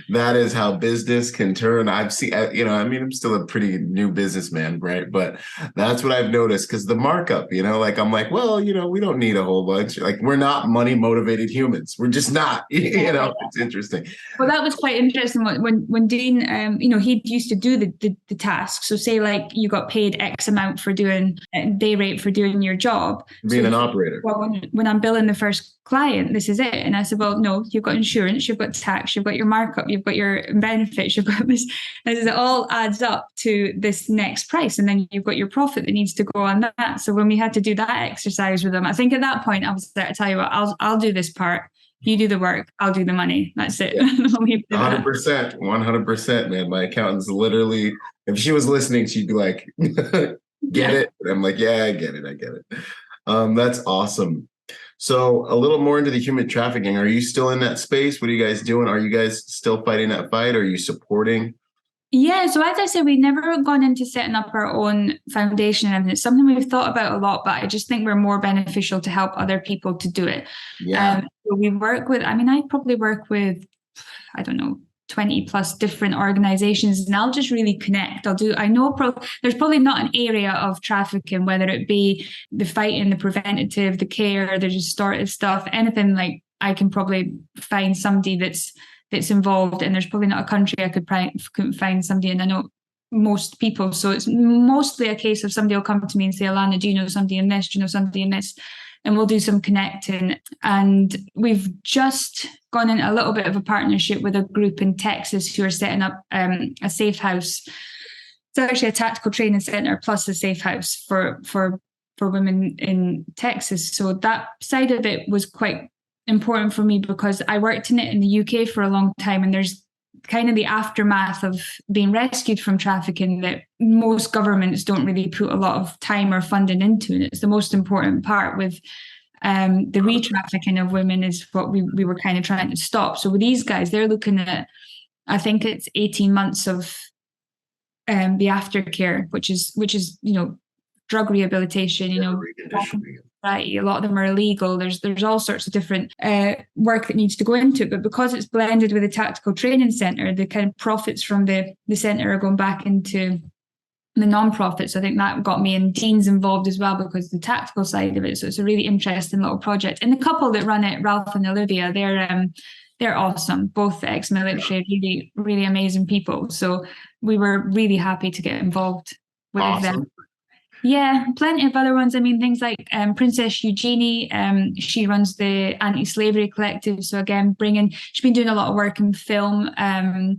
That is how business can turn. I've seen, I'm still a pretty new businessman, right? But that's what I've noticed because the markup, I'm like, well, we don't need a whole bunch. Like, we're not money motivated humans. We're just not, it's interesting. Well, that was quite interesting when Dean, he used to do the task. So say like you got paid X amount for doing day rate for doing your job. Being an operator. Well, when I'm billing the first client, this is it. And I said, well, no, you've got insurance, you've got tax, you've got your markup, you've got your benefits, you've got this. It all adds up to this next price. And then you've got your profit that needs to go on that. So when we had to do that exercise with them, I think at that point I was there to tell you what, I'll do this part. You do the work, I'll do the money. That's it. 100%, man. My accountant's literally, if she was listening, she'd be like, get it? And I'm like, yeah, I get it. That's awesome. So a little more into the human trafficking. Are you still in that space? What are you guys doing? Are you guys still fighting that fight? Are you supporting? Yeah, so as I said, we've never gone into setting up our own foundation, and it's something we've thought about a lot, but I just think we're more beneficial to help other people to do it. Yeah. So we work with, I probably work with, 20 plus different organizations, and I'll just really connect. There's probably not an area of trafficking, whether it be the fighting, the preventative, the care, the restorative stuff, anything, like I can probably find somebody that's involved, and there's probably not a country I couldn't find somebody, and I know most people. So it's mostly a case of somebody will come to me and say, Alana, do you know somebody in this? Do you know somebody in this? And we'll do some connecting. And we've just gone in a little bit of a partnership with a group in Texas who are setting up a safe house. It's actually a tactical training center plus a safe house for women in Texas. So that side of it was quite important for me because I worked in it in the UK for a long time, and there's kind of the aftermath of being rescued from trafficking that most governments don't really put a lot of time or funding into. And it's the most important part with the re-trafficking of women is what we were kind of trying to stop. So with these guys, they're looking at, I think it's 18 months of the aftercare, which is drug rehabilitation, right? A lot of them are illegal. There's all sorts of different work that needs to go into it. But because it's blended with a tactical training center, the kind of profits from the center are going back into the non-profits. I think that got me, and Dean's involved as well because the tactical side of it. So it's a really interesting little project. And the couple that run it, Ralph and Olivia, they're awesome. Both ex-military, really, really amazing people. So we were really happy to get involved with them. Yeah, plenty of other ones. Things like Princess Eugenie, she runs the Anti-Slavery Collective. So again, she's been doing a lot of work in film and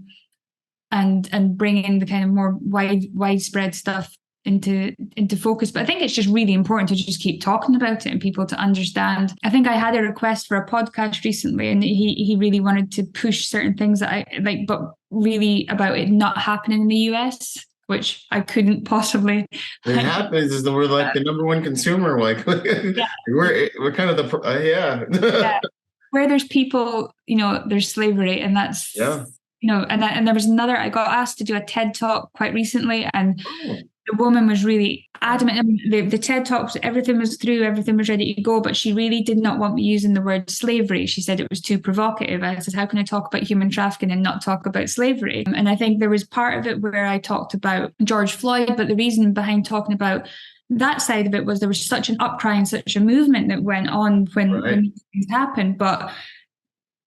bringing the kind of more widespread stuff into focus. But I think it's just really important to just keep talking about it and people to understand. I think I had a request for a podcast recently, and he really wanted to push certain things that I like, but really about it not happening in the US, which I couldn't possibly. It happens is that we're like the number one consumer. Like we're kind of the where there's people, there's slavery, and that's and there was another. I got asked to do a TED talk quite recently, and the woman was really adamant. The TED Talks, everything was ready to go, but she really did not want me using the word slavery. She said it was too provocative. I said, how can I talk about human trafficking and not talk about slavery? And I think there was part of it where I talked about George Floyd, but the reason behind talking about that side of it was there was such an upcry and such a movement that went on when things happened. But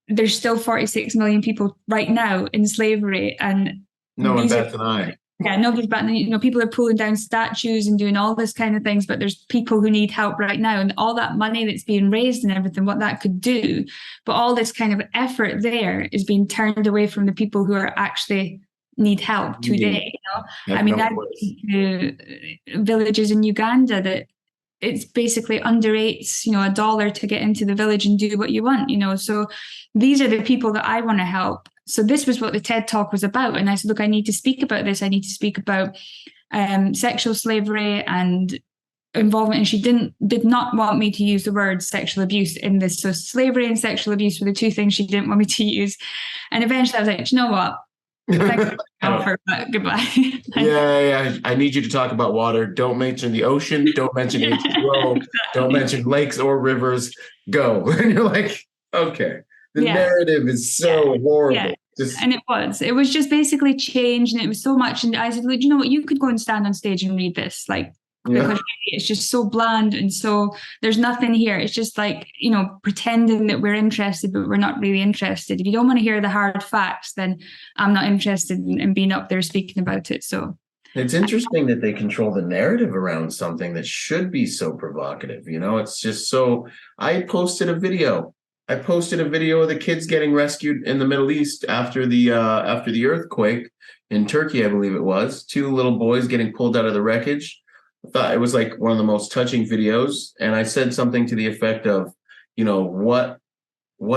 there's still 46 million people right now in slavery, and No one bats an eye. Yeah, nobody's batting. People are pulling down statues and doing all this kind of things, but there's people who need help right now, and all that money that's being raised and everything, what that could do. But all this kind of effort there is being turned away from the people who are actually need help today. I mean, I've been to villages in Uganda that it's basically underrates, $1 to get into the village and do what you want, So these are the people that I want to help. So this was what the TED Talk was about. And I said, look, I need to speak about this. I need to speak about sexual slavery and involvement. And she did not want me to use the word sexual abuse in this. So slavery and sexual abuse were the two things she didn't want me to use. And eventually I was like, you know what? Offer, but goodbye. Yeah. I need you to talk about water. Don't mention the ocean. Don't mention H2O. Exactly. Don't mention lakes or rivers. Go. And you're like, okay. The narrative is so horrible. Yeah. And it was just basically changed, and it was so much. And I said, look, you know what? You could go and stand on stage and read this, because it's just so bland, and so there's nothing here. It's just like, pretending that we're interested, but we're not really interested. If you don't want to hear the hard facts, then I'm not interested in being up there speaking about it. So it's interesting that they control the narrative around something that should be so provocative. It's just so. I posted a video of the kids getting rescued in the Middle East after the earthquake in Turkey, I believe it was. 2 little boys getting pulled out of the wreckage. I thought it was like one of the most touching videos. And I said something to the effect of, what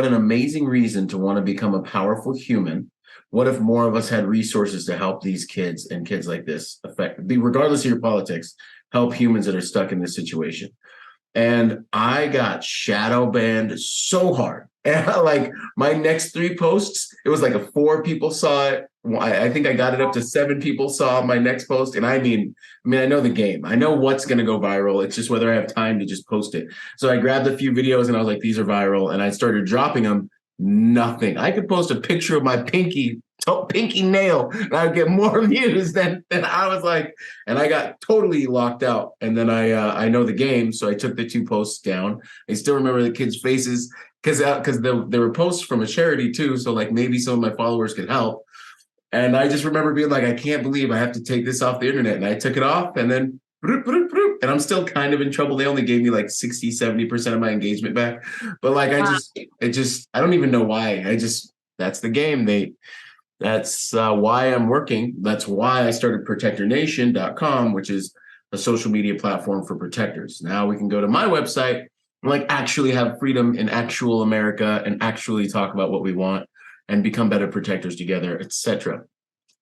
an amazing reason to want to become a powerful human. What if more of us had resources to help these kids and kids like this regardless of your politics, help humans that are stuck in this situation. And I got shadow banned so hard. And like my next 3 posts, it was like 4 people saw it. I think I got it up to 7 people saw my next post. And I mean, I know the game. I know what's going to go viral. It's just whether I have time to just post it. So I grabbed a few videos and I was like, these are viral. And I started dropping them. Nothing. I could post a picture of my pinky nail and I would get more views than I was like, and I got totally locked out. And then I know the game, so I took the 2 posts down. I still remember the kids' faces because they were posts from a charity too, so like maybe some of my followers could help. And I just remember being like, I can't believe I have to take this off the internet. And I took it off, and then and I'm still kind of in trouble. They only gave me like 60-70% of my engagement back, but like I don't even know why. That's the game. That's why I'm working. That's why I started protectornation.com, which is a social media platform for protectors. Now we can go to my website and like actually have freedom in actual America and actually talk about what we want and become better protectors together, etc.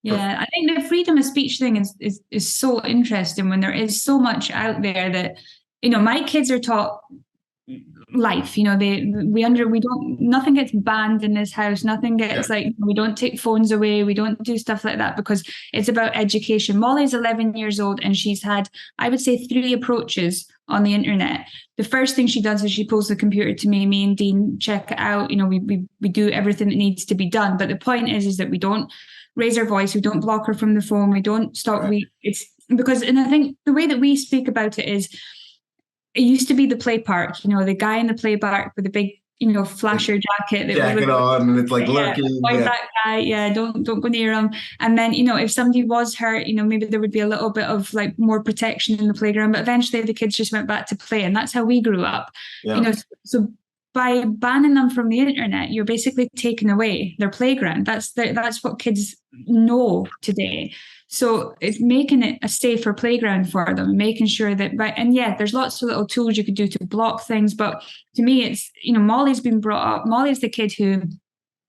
Yeah, I think the freedom of speech thing is so interesting when there is so much out there that, my kids are taught life, nothing gets banned in this house. Nothing gets we don't take phones away. We don't do stuff like that because it's about education. Molly's 11 years old and she's had, I would say, 3 approaches on the internet. The first thing she does is she pulls the computer to me and Dean check it out. We do everything that needs to be done. But the point is that we don't raise our voice. We don't block her from the phone. We don't stop. And I think the way that we speak about it is, it used to be the play park, the guy in the play park with the big, flasher jacket. Jacket on, and it's like lurking. That guy, don't go near him. And then, if somebody was hurt, maybe there would be a little bit of like more protection in the playground. But eventually the kids just went back to play. And that's how we grew up. Yeah. So by banning them from the internet, you're basically taking away their playground. That's what kids know today. So it's making it a safer playground for them, making sure that, there's lots of little tools you could do to block things. But to me, it's, Molly's been brought up. Molly's the kid who,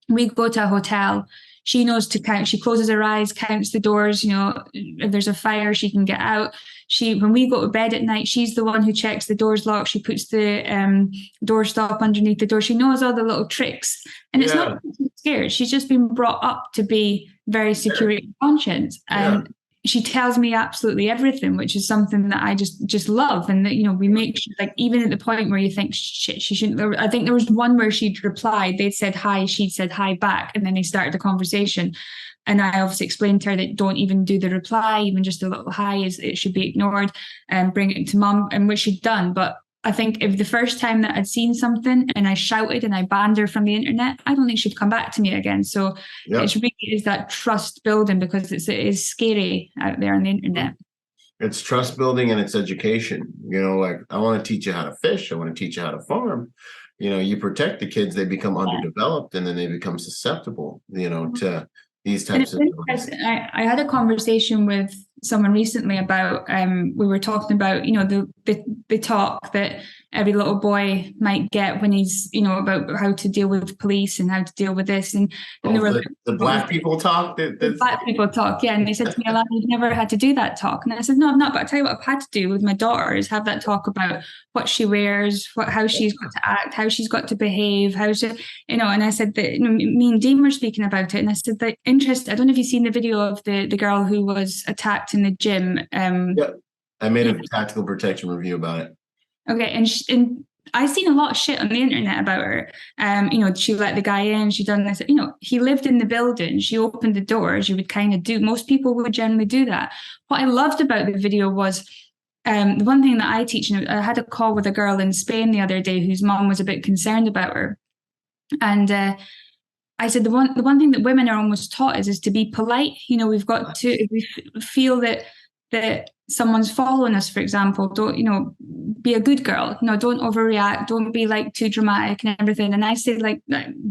we go to a hotel, she knows to count. She closes her eyes, counts the doors. If there's a fire, she can get out. When we go to bed at night, she's the one who checks the door's locked. She puts the door stop underneath the door. She knows all the little tricks. And it's not scared. She's just been brought up to be very secure and conscious. And she tells me absolutely everything, which is something that I just love. And that, we make sure, like, even at the point where you think, shit, she shouldn't. I think there was one where she'd replied, they'd said hi, she'd said hi back. And then they started the conversation. And I obviously explained to her that don't even do the reply, even just a little hi, it should be ignored, and bring it to mum, and which she'd done. But I think if the first time that I'd seen something and I shouted and I banned her from the internet, I don't think she'd come back to me again. So it really is that trust building, because it is scary out there on the internet. It's trust building and it's education. Like, I want to teach you how to fish. I want to teach you how to farm. You protect the kids, they become underdeveloped, and then they become susceptible, to these types of things. I had a conversation with someone recently about we were talking about the talk that every little boy might get when he's about how to deal with police and how to deal with this, and they were the black people talk. The black people talk, yeah. And they said to me, Alana, you've never had to do that talk. And I said, no, I've not. But I tell you what I've had to do with my daughter is have that talk about what she wears, how she's got to act, how she's got to behave, how she, And I said that me and Dean were speaking about it, and I said that interest. I don't know if you've seen the video of the girl who was attacked in the gym. I made a tactical protection review about it. Okay, and I've seen a lot of shit on the internet about her. She let the guy in, she done this, he lived in the building, she opened the doors, you would kind of do, most people would generally do that. What I loved about the video was the one thing that I teach, I had a call with a girl in Spain the other day whose mom was a bit concerned about her. And I said, the one thing that women are almost taught is to be polite. We've got to, if we feel that someone's following us, for example, don't, be a good girl, don't overreact, don't be like too dramatic and everything. And I say, like,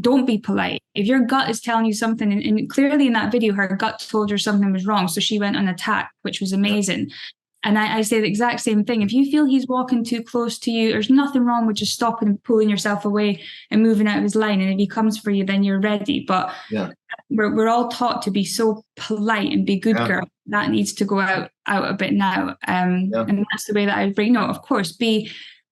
don't be polite. If your gut is telling you something, and clearly in that video, her gut told her something was wrong. So she went on attack, which was amazing. And I say the exact same thing. If you feel he's walking too close to you, there's nothing wrong with just stopping and pulling yourself away and moving out of his line. And if he comes for you, then you're ready. But we're all taught to be so polite and be good girl. That needs to go out a bit now. And that's the way that I bring, of course,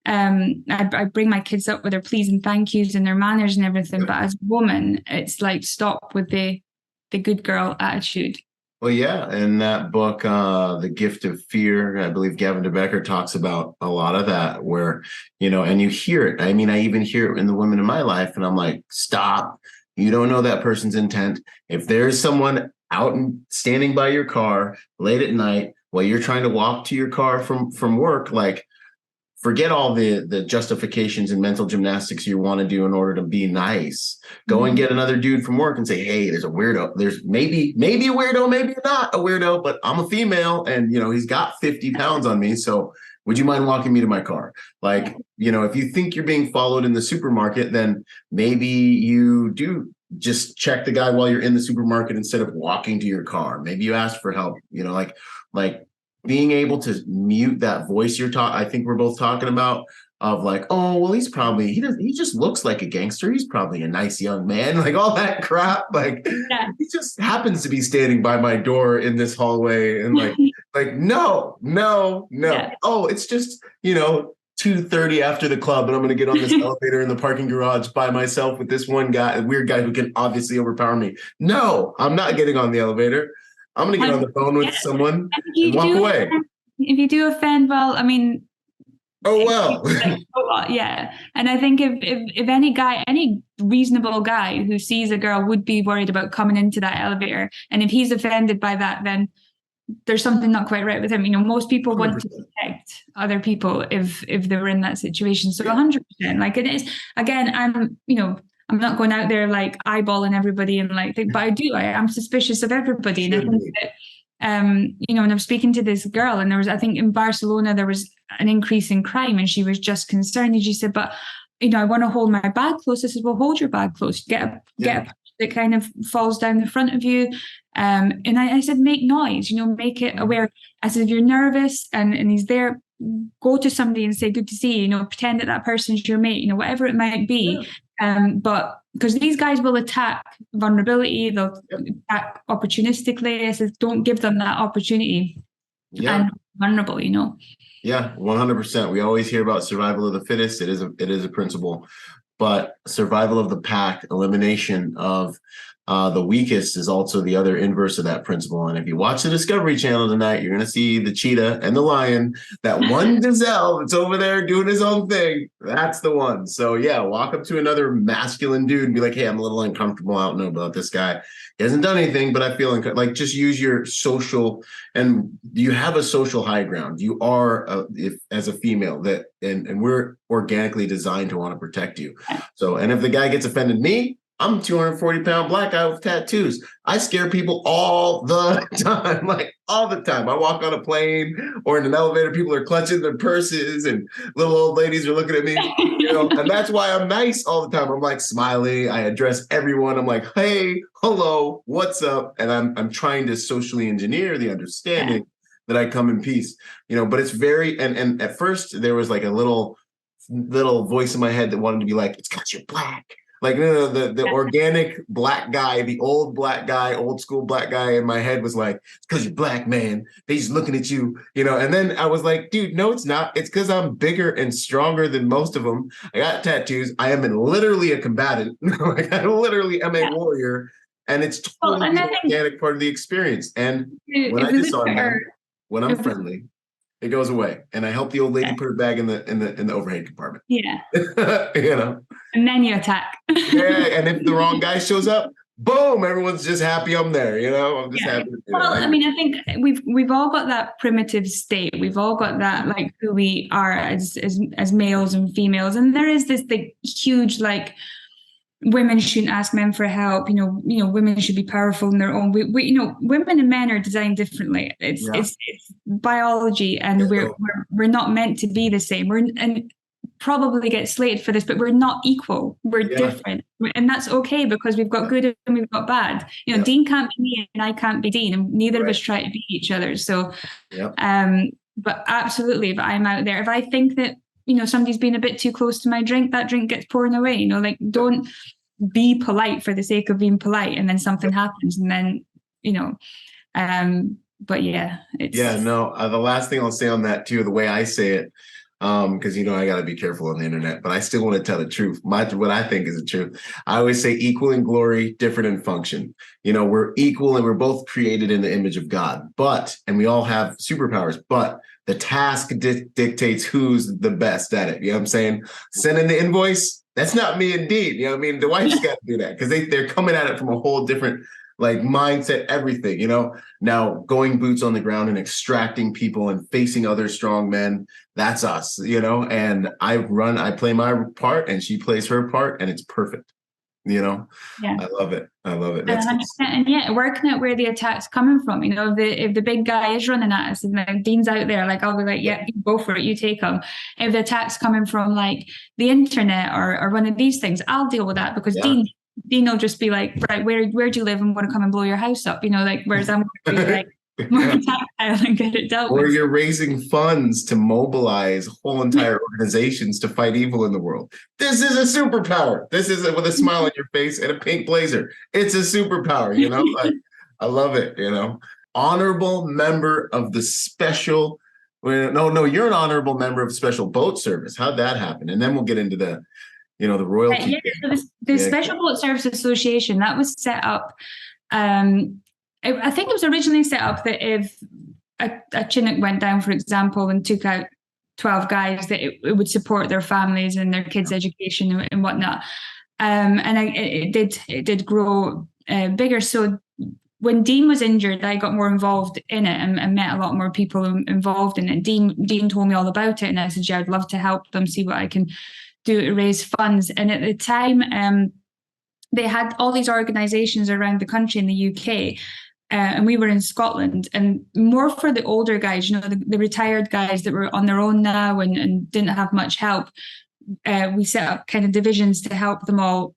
I bring my kids up with their please and thank yous and their manners and everything. But as a woman, it's like, stop with the good girl attitude. Well, yeah. In that book, The Gift of Fear, I believe Gavin DeBecker talks about a lot of that where, and you hear it. I mean, I even hear it in the women in my life, and I'm like, stop. You don't know that person's intent. If there's someone out and standing by your car late at night while you're trying to walk to your car from work, like, forget all the justifications and mental gymnastics you want to do in order to be nice. Go and get another dude from work and say, hey, there's a weirdo. There's maybe a weirdo, maybe not a weirdo, but I'm a female and, he's got 50 pounds on me. So would you mind walking me to my car? Like, if you think you're being followed in the supermarket, then maybe you do just check the guy while you're in the supermarket instead of walking to your car. Maybe you ask for help, like being able to mute that voice I think we're both talking about, of like, oh, well, he just looks like a gangster. He's probably a nice young man, like all that crap. Like, he just happens to be standing by my door in this hallway. And like, no. Yeah. Oh, it's just, 2:30 after the club, and I'm going to get on this elevator in the parking garage by myself with this one guy, a weird guy who can obviously overpower me. No, I'm not getting on the elevator. I'm going to get on the phone with someone and walk away. If you do offend, well, I mean... Oh, well. Yeah. And I think if any reasonable guy who sees a girl would be worried about coming into that elevator, and if he's offended by that, then there's something not quite right with him. Most people 100%. Want to protect other people if they were in that situation. So 100%, like it is, again, I'm not going out there like eyeballing everybody and but I'm suspicious of everybody. And I think that, and I was speaking to this girl, and I think in Barcelona, there was an increase in crime, and she was just concerned. And she said, but, I want to hold my bag close. I said, well, hold your bag close. Get a that kind of falls down the front of you. And I said, make noise, make it aware. I said, if you're nervous and he's there, go to somebody and say, good to see you, pretend that person's your mate, whatever it might be. But because these guys will attack vulnerability, they'll attack opportunistically. I said, don't give them that opportunity. And vulnerable, Yeah, 100%. We always hear about survival of the fittest. It is a principle, but survival of the pack, elimination of The weakest is also the other inverse of that principle. And if you watch the Discovery Channel tonight, you're going to see the cheetah and the lion. That one gazelle that's over there doing his own thing, that's the one. So yeah, walk up to another masculine dude and be like, hey, I'm a little uncomfortable. I don't know about this guy. He hasn't done anything, but I feel like just use your social, and you have a social high ground. You are, if as a female, that and we're organically designed to want to protect you. So, and if the guy gets offended me, I'm a 240-pound black guy with tattoos. I scare people all the time, like all the time. I walk on a plane or in an elevator, people are clutching their purses and little old ladies are looking at me, and that's why I'm nice all the time. I'm like smiling. I address everyone. I'm like, hey, hello, what's up? And I'm trying to socially engineer the understanding that I come in peace, but it's very, and at first there was like a little voice in my head that wanted to be like, it's because you're black. Like, no, the organic black guy, the old black guy, old school black guy in my head was like, it's because you're black, man. They just looking at you, and then I was like, dude, no, it's not. It's because I'm bigger and stronger than most of them. I got tattoos. I am literally a combatant. Like, I literally am a warrior. And it's totally an organic part of the experience. And when I disarm them, when I'm friendly, it goes away. And I help the old lady put her bag in the overhead compartment. Yeah. And then you attack. And if the wrong guy shows up, boom, everyone's just happy I'm there, I'm just happy to do I mean, I think we've all got that primitive state. We've all got that, like, who we are as males and females. And there is this big, huge, like, women shouldn't ask men for help. Women should be powerful in their own. We women and men are designed differently. It's biology, and we're not meant to be the same. And probably get slated for this, but we're not equal. We're different, and that's okay, because we've got good and we've got bad. Dean can't be me, and I can't be Dean, and neither of us try to be each other. So, but absolutely, if I'm out there, if I think that somebody's been a bit too close to my drink, that drink gets poured away. Like, don't be polite for the sake of being polite, and then something happens, and then but the last thing I'll say on that too, the way I say it, because I got to be careful on the internet, but I still want to tell the truth. What I think is the truth. I always say equal in glory, different in function. We're equal and we're both created in the image of God, and we all have superpowers, but the task dictates who's the best at it. You know what I'm saying? Sending the invoice, that's not me and Dean. You know what I mean? The wife's got to do that, because they're coming at it from a whole different mindset, everything, Now, going boots on the ground and extracting people and facing other strong men, that's us, and I play my part and she plays her part, and it's perfect. I love it. That's 100%. And working out where the attack's coming from. If the big guy is running at us and then Dean's out there, like, I'll be like, yeah, you go for it, you take him. If the attack's coming from like the internet or one of these things, I'll deal with that, because Dean will just be like, right, where do you live? I'm going to come and blow your house up, whereas I'm going to be like more tactile and get it dealt with. Or you're raising funds to mobilize whole entire organizations to fight evil in the world. This is a superpower. This is with a smile on your face and a pink blazer. It's a superpower, like, I love it, Honorable member of the special. No, you're an honorable member of Special Boat Service. How'd that happen? And then we'll get into the royalty. The Special Boat Service Association, that was set up. I think it was originally set up that if a Chinook went down, for example, and took out 12 guys, that it would support their families and their kids' education and whatnot. It did grow bigger. So when Dean was injured, I got more involved in it and met a lot more people involved in it. Dean told me all about it, and I said, I'd love to help them, see what I can do to raise funds. And at the time, they had all these organizations around the country in the UK, and we were in Scotland, and more for the older guys, the retired guys that were on their own now and didn't have much help. We set up kind of divisions to help them all.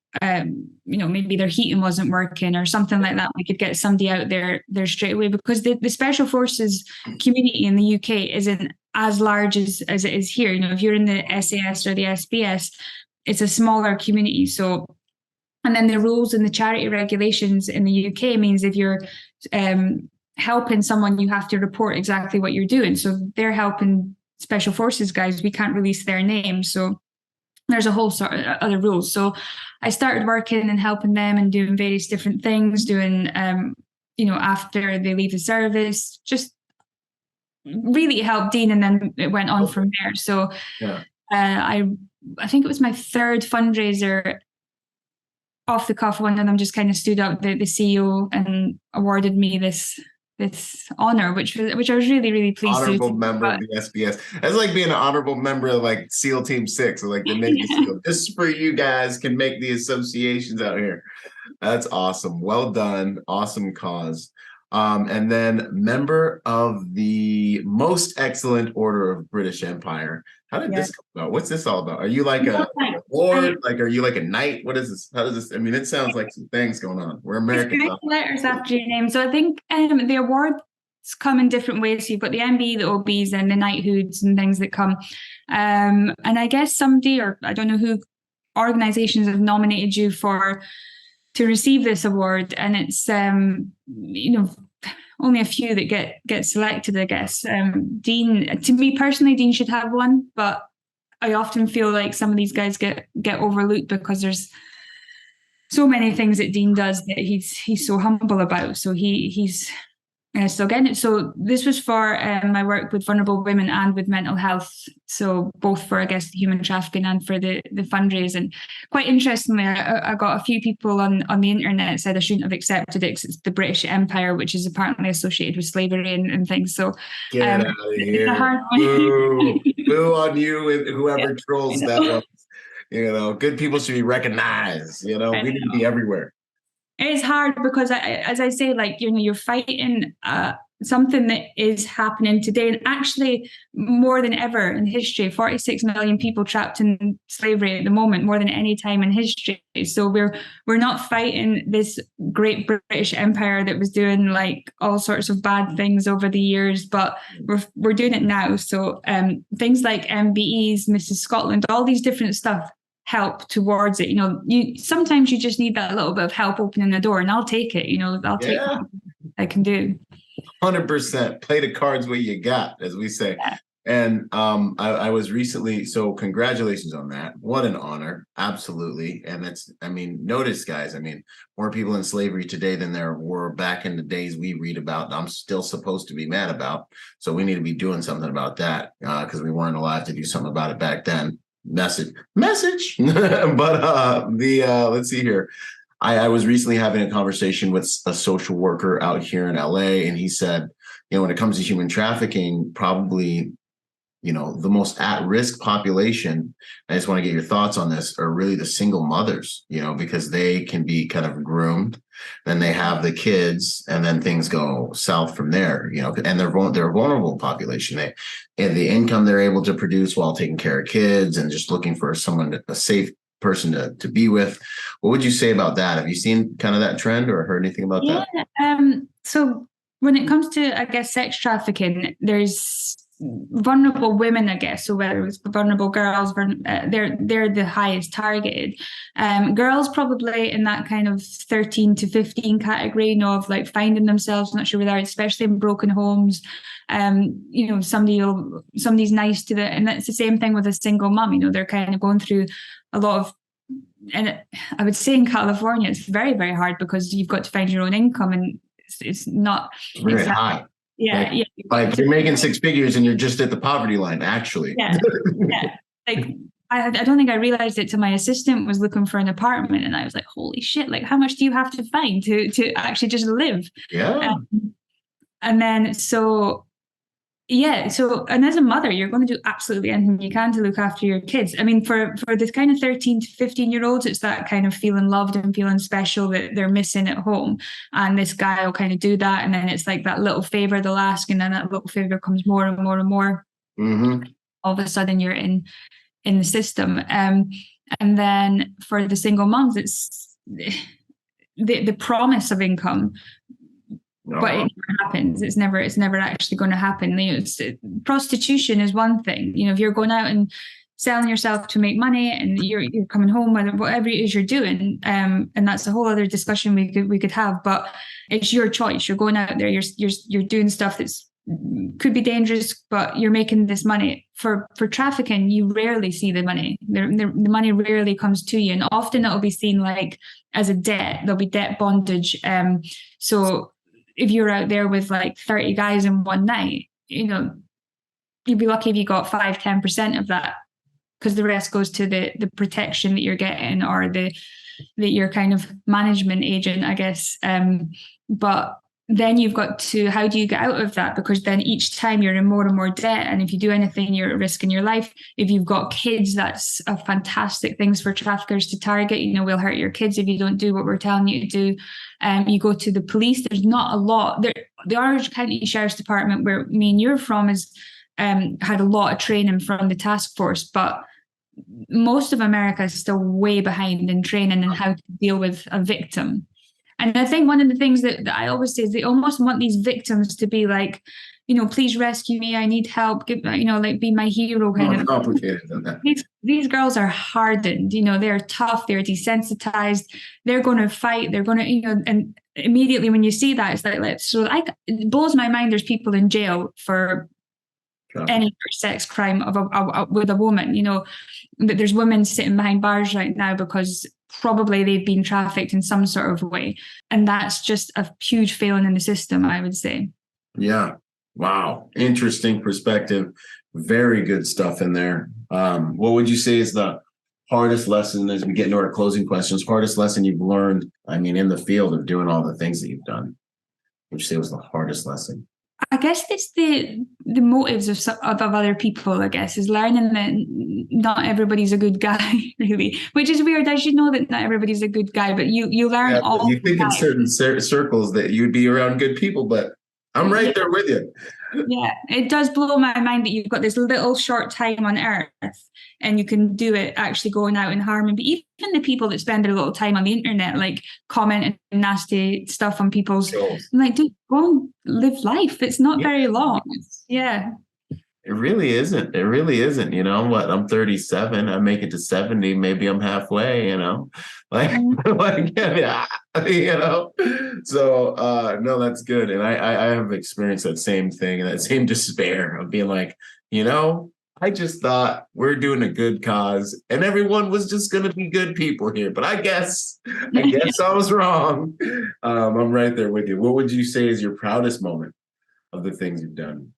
Maybe their heating wasn't working or something like that. We could get somebody out there straight away, because the Special Forces community in the UK isn't as large as it is here. If you're in the SAS or the SBS, it's a smaller community. So, and then the rules and the charity regulations in the UK means if you're helping someone, you have to report exactly what you're doing. So they're helping Special Forces guys. We can't release their names. So there's a whole sort of other rules. So I started working and helping them and doing various different things, doing, after they leave the service, just really helped Dean. And then it went on from there. So I think it was my third fundraiser. Off the cuff, one of them just kind of stood up, the CEO, and awarded me this honor, which I was really, really pleased. Honorable member of the SBS. That's like being an honorable member of like SEAL Team 6, or like the Navy SEAL. Just for you guys can make the associations out here. That's awesome. Well done. Awesome cause. And then member of the Most Excellent Order of British Empire. How did this come about? What's this all about? Are you like a lord? Like, are you like a knight? What is this? How does this? I mean, it sounds like some things going on. We're American. Letters after your name. So I think the awards come in different ways. So you've got the MBE, the OBs, and the knighthoods and things that come. And I guess somebody, or I don't know who, organizations have nominated you to receive this award, and it's only a few that get selected, I guess. Dean, to me personally, Dean should have one, but I often feel like some of these guys get overlooked because there's so many things that Dean does that he's so humble about. So he's still getting it. So this was for my work with vulnerable women and with mental health. So both for, I guess, the human trafficking and for the fundraising. Quite interestingly, I got a few people on the internet said I shouldn't have accepted it because it's the British Empire, which is apparently associated with slavery and things. So get out of here. Boo. Boo on you and whoever trolls that one. Good people should be recognized. We need to be everywhere. It's hard because, as I say, like, you're fighting something that is happening today. And actually, more than ever in history, 46 million people trapped in slavery at the moment, more than any time in history. So we're not fighting this great British Empire that was doing like all sorts of bad things over the years, but we're doing it now. So things like MBEs, Mrs. Scotland, all these different stuff help towards it. Sometimes you just need that little bit of help opening the door, and I'll take it. I'll take what I can do. 100%. Play the cards where you got, as we say. Yeah. And I was recently, so congratulations on that. What an honor. Absolutely. And notice, guys, more people in slavery today than there were back in the days we read about. I'm still supposed to be mad about. So we need to be doing something about that because we weren't alive to do something about it back then. Message. But let's see here. I was recently having a conversation with a social worker out here in LA, and he said, when it comes to human trafficking, probably, the most at-risk population, I just want to get your thoughts on this, are really the single mothers, because they can be kind of groomed, then they have the kids, and then things go south from there, and they're a vulnerable population. And the income they're able to produce while taking care of kids and just looking for a safe person to be with. What would you say about that? Have you seen kind of that trend or heard anything about that? So when it comes to, I guess, sex trafficking, there's vulnerable women, I guess. So whether it's vulnerable girls, they're the highest targeted. Girls probably in that kind of 13 to 15 category, of like finding themselves not sure where they are, especially in broken homes. Somebody's nice to them, and that's the same thing with a single mom. They're kind of going through a lot of, and I would say in California it's very, very hard because you've got to find your own income, and it's not very high. Yeah, like you're making six figures and you're just at the poverty line, actually. Yeah. Like I don't think I realized it till my assistant was looking for an apartment, and I was like, holy shit, like how much do you have to find to actually just live? Yeah. And then and as a mother, you're going to do absolutely anything you can to look after your kids. For this kind of 13 to 15-year-olds, it's that kind of feeling loved and feeling special that they're missing at home. And this guy will kind of do that. And then it's like that little favor they'll ask, and then that little favor comes more and more and more. Mm-hmm. All of a sudden you're in the system. And then for the single moms, it's the promise of income. But it never happens. It's never actually going to happen. Prostitution is one thing. If you're going out and selling yourself to make money, and you're coming home, whatever it is you're doing, and that's a whole other discussion we could have. But it's your choice. You're going out there. You're doing stuff that's could be dangerous, but you're making this money. For trafficking, you rarely see the money. The money rarely comes to you, and often it'll be seen like as a debt. There'll be debt bondage. So if you're out there with like 30 guys in one night, you'd be lucky if you got 5-10% of that, because the rest goes to the protection that you're getting, or that you're kind of management agent, I guess. But then you've got to, how do you get out of that? Because then each time you're in more and more debt. And if you do anything, you're at risk in your life. If you've got kids, that's a fantastic things for traffickers to target. We'll hurt your kids if you don't do what we're telling you to do. You go to the police, there's not a lot. The Orange County Sheriff's Department, where me and you're from, is had a lot of training from the task force, but most of America is still way behind in training and how to deal with a victim. And I think one of the things that I always say is they almost want these victims to be like, please rescue me, I need help, like be my hero kind of. Complicated than that. These girls are hardened, they're tough, they're desensitized, they're going to fight, they're going to, and immediately when you see that, it's like, it blows my mind there's people in jail for any sex crime with a woman, that there's women sitting behind bars right now because probably they've been trafficked in some sort of way. And that's just a huge failing in the system, I would say. Yeah. Wow. Interesting perspective. Very good stuff in there. What would you say is the hardest lesson, as we get into our closing questions, hardest lesson you've learned, in the field of doing all the things that you've done? What would you say was the hardest lesson? I guess it's the motives of other people, I guess, is learning that not everybody's a good guy, really, which is weird. As you know that not everybody's a good guy, but you learn all. You think in certain circles that you'd be around good people, but I'm right there with you. Yeah, it does blow my mind that you've got this little short time on earth and you can do it actually going out and harming. But even the people that spend their little time on the internet, like commenting nasty stuff on people's, I'm like, dude, go and live life. It's not very long. Yeah. It really isn't. It really isn't. What? I'm 37. I make it to 70. Maybe I'm halfway, So, no, that's good. And I have experienced that same thing and that same despair of being like, I just thought we're doing a good cause and everyone was just going to be good people here. But I guess I was wrong. I'm right there with you. What would you say is your proudest moment of the things you've done?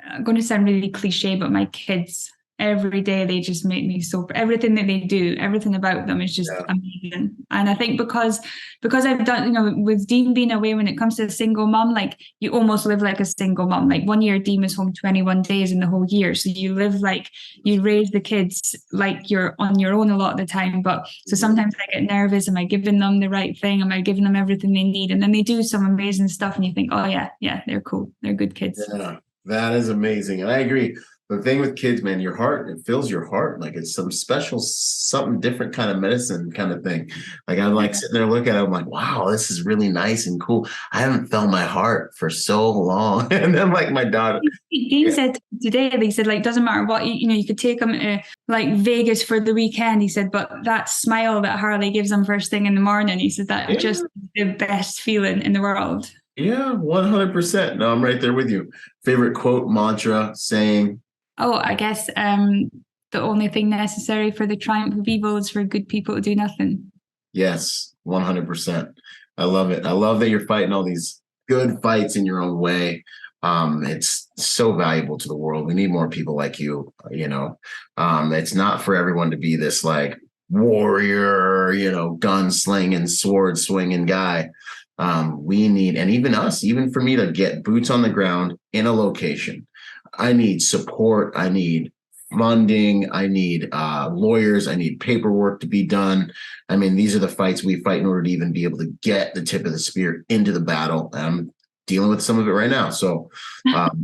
I'm going to sound really cliche, but my kids, every day, they just make me so, everything that they do, everything about them is just amazing. And I think because I've done, with Dean being away, when it comes to a single mom, like you almost live like a single mom. Like 1 year, Dean was home 21 days in the whole year. So you live like, you raise the kids like you're on your own a lot of the time. But so sometimes I get nervous. Am I giving them the right thing? Am I giving them everything they need? And then they do some amazing stuff and you think, oh yeah, they're cool. They're good kids. Yeah. That is amazing. And I agree. The thing with kids, man, your heart, it fills your heart. Like it's some special, something different kind of medicine kind of thing. Like I'm like sitting there looking at it, I'm like, wow, this is really nice and cool. I haven't felt my heart for so long. And then like my daughter. Dean said today, they said, like, doesn't matter what, you could take them to like Vegas for the weekend. He said, but that smile that Harley gives them first thing in the morning, he said that just the best feeling in the world. Yeah, 100%. No, I'm right there with you. Favorite quote, mantra, saying? Oh, I guess the only thing necessary for the triumph of evil is for good people to do nothing. Yes, 100%. I love it. I love that you're fighting all these good fights in your own way. It's so valuable to the world. We need more people like you, It's not for everyone to be this like warrior, gun-slinging, sword-swinging guy. We need, and even us, even for me to get boots on the ground in a location, I need support. I need funding. I need lawyers. I need paperwork to be done. These are the fights we fight in order to even be able to get the tip of the spear into the battle. I'm dealing with some of it right now. So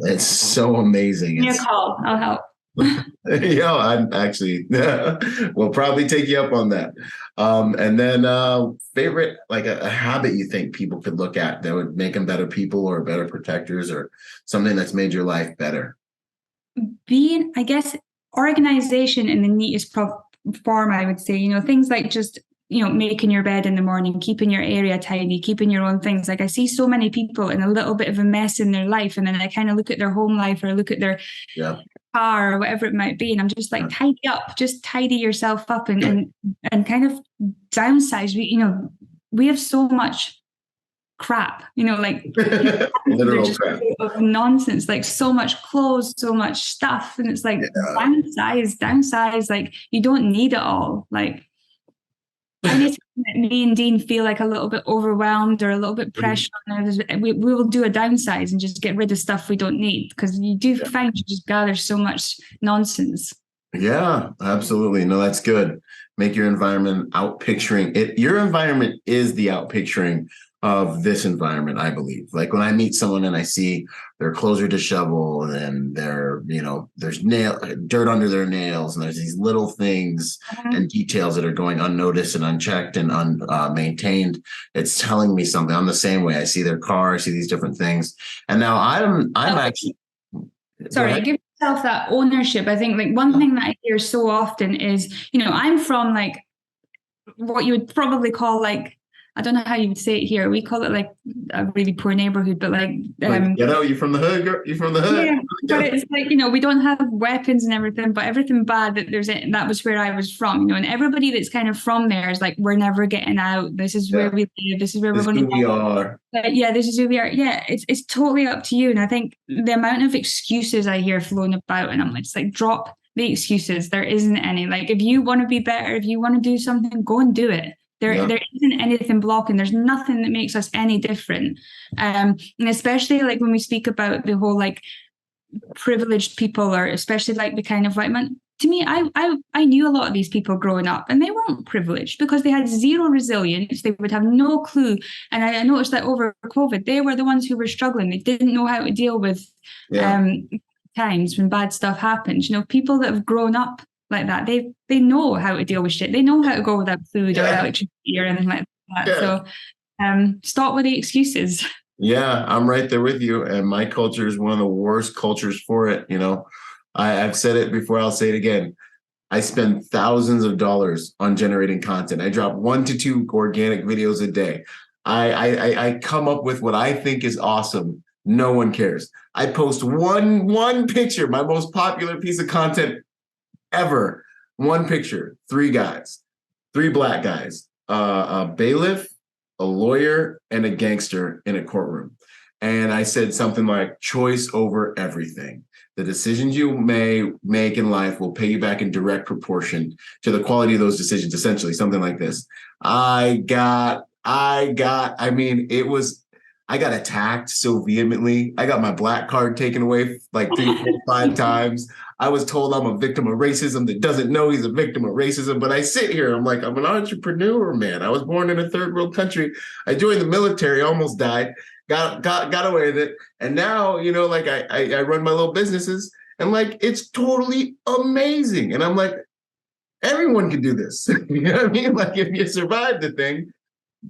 it's so amazing. Give me a call. I'll help. I'm actually we'll probably take you up on that. And then favorite, like a habit you think people could look at that would make them better people or better protectors or something that's made your life better? Being, I guess, organization in the neatest form, I would say, things like just making your bed in the morning, keeping your area tidy, keeping your own things. Like I see so many people in a little bit of a mess in their life, and then I kind of look at their home life or look at their car or whatever it might be, and I'm just like, tidy up, just tidy yourself up and kind of downsize. We have so much crap, like literal crap of nonsense, like so much clothes, so much stuff, and it's like downsize. Like you don't need it all. Like anytime that me and Dean feel like a little bit overwhelmed or a little bit pressured on us, we will do a downsize and just get rid of stuff we don't need, because you do find you just gather so much nonsense. Yeah, absolutely. No, that's good. Make your environment out picturing it. Your environment is the out picturing of this environment, I believe. Like when I meet someone and I see their clothes are disheveled and they're, there's dirt under their nails, and there's these little things and details that are going unnoticed and unchecked and unmaintained. It's telling me something. I'm the same way. I see their car, I see these different things. And now I'm actually... Sorry, give yourself that ownership. I think like one thing that I hear so often is, I'm from like what you would probably call like, I don't know how you would say it here. We call it like a really poor neighborhood, but like you're from the hood, girl. You're from the hood. Yeah, but it's like, we don't have weapons and everything, but everything bad that was where I was from, and everybody that's kind of from there is like, we're never getting out. This is where we live. This is where we're going to we are. This is who we are. Yeah, it's totally up to you. And I think the amount of excuses I hear flown about, and I'm like, it's like, drop the excuses. There isn't any. Like, if you want to be better, if you want to do something, go and do it. There isn't anything blocking. There's nothing that makes us any different. And especially like when we speak about the whole like privileged people, or especially like the kind of white man. To me, I knew a lot of these people growing up, and they weren't privileged because they had zero resilience. They would have no clue. And I noticed that over COVID, they were the ones who were struggling. They didn't know how to deal with times when bad stuff happens. People that have grown up like that, they know how to deal with shit. They know how to go without food or electricity or anything like that. So stop with the excuses. Yeah, I'm right there with you. And my culture is one of the worst cultures for it. I've said it before, I'll say it again. I spend thousands of dollars on generating content. I drop 1 to 2 organic videos a day. I come up with what I think is awesome. No one cares. I post one picture, my most popular piece of content ever. One picture, 3 guys, 3 black guys, a bailiff, a lawyer, and a gangster in a courtroom. And I said something like, choice over everything. The decisions you may make in life will pay you back in direct proportion to the quality of those decisions, essentially, something like this. I got attacked so vehemently. I got my black card taken away like 3, 4, 5 times. I was told I'm a victim of racism that doesn't know he's a victim of racism. But I sit here, I'm like, I'm an entrepreneur, man. I was born in a third world country. I joined the military, almost died, got away with it. And now, like I run my little businesses, and like, it's totally amazing. And I'm like, everyone can do this. You know what I mean? Like, if you survive the thing,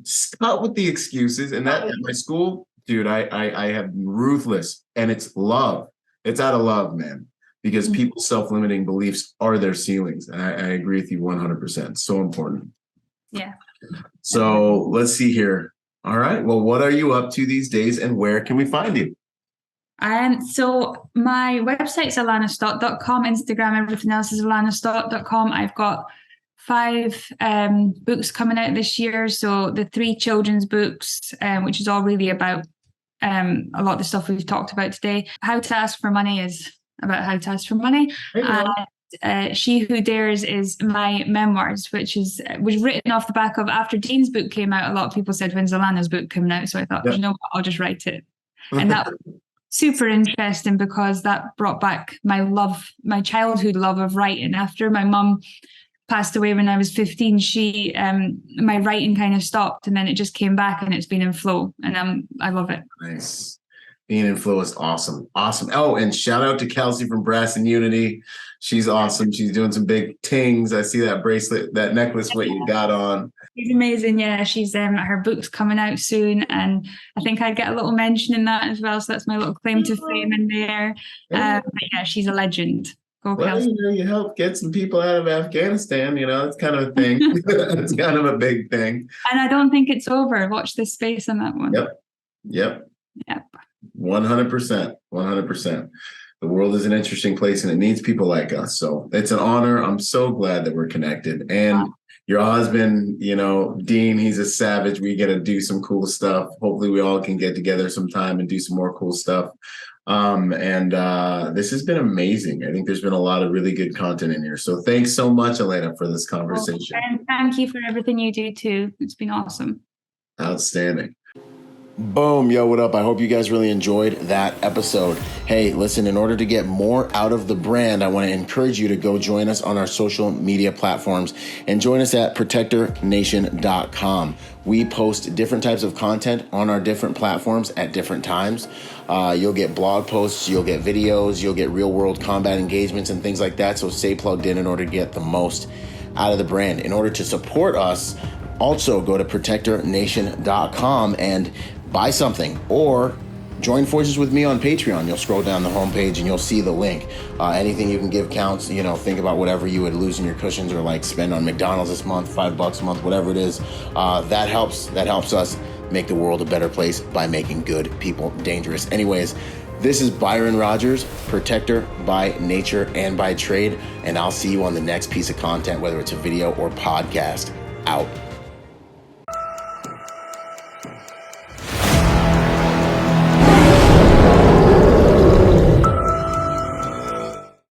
stop with the excuses. And that at my school, dude, I have ruthless, and it's love. It's out of love, man, because people's self-limiting beliefs are their ceilings. And I agree with you 100%. So important. Yeah. So let's see here. All right. Well, what are you up to these days, and where can we find you? So my website's alanastott.com, Instagram, everything else is alanastott.com. I've got 5 books coming out this year. So the 3 children's books, which is all really about a lot of the stuff we've talked about today. How to Ask for Money is about how to ask for money. She Who Dares is my memoirs, which was written off the back of, after Dean's book came out, a lot of people said, when's Alana's book coming out? So I thought, you know what, I'll just write it. And that was super interesting because that brought back my childhood love of writing. After my mum passed away when I was 15, my writing kind of stopped, and then it just came back, and it's been in flow, and I love it. Nice. Being in flow is awesome. Awesome. Oh, and shout out to Kelsey from Brass and Unity. She's awesome. She's doing some big tings. I see that bracelet, that necklace, what you got on. She's amazing. Yeah, she's her book's coming out soon, and I think I'd get a little mention in that as well. So that's my little claim to fame in there. But yeah, she's a legend. Go Well, Kelsey. you help get some people out of Afghanistan, it's kind of a thing. It's kind of a big thing. And I don't think it's over. Watch this space on that one. Yep. 100%. 100%. The world is an interesting place and it needs people like us. So it's an honor. I'm so glad that we're connected. And your husband, Dean, he's a savage. We get to do some cool stuff. Hopefully we all can get together sometime and do some more cool stuff. This has been amazing. I think there's been a lot of really good content in here. So thanks so much, Elena, for this conversation. And thank you for everything you do too. It's been awesome. Outstanding. Boom. Yo, what up? I hope you guys really enjoyed that episode. Hey, listen, in order to get more out of the brand, I want to encourage you to go join us on our social media platforms and join us at protectornation.com. We post different types of content on our different platforms at different times. You'll get blog posts, you'll get videos, you'll get real world combat engagements and things like that. So stay plugged in order to get the most out of the brand. In order to support us, also go to protectornation.com and buy something or join forces with me on Patreon. You'll scroll down the homepage and you'll see the link. Anything you can give counts. Think about whatever you would lose in your cushions or like spend on McDonald's this month, $5 a month, whatever it is. That helps us make the world a better place by making good people dangerous. Anyways, this is Byron Rodgers, protector by nature and by trade. And I'll see you on the next piece of content, whether it's a video or podcast. Out.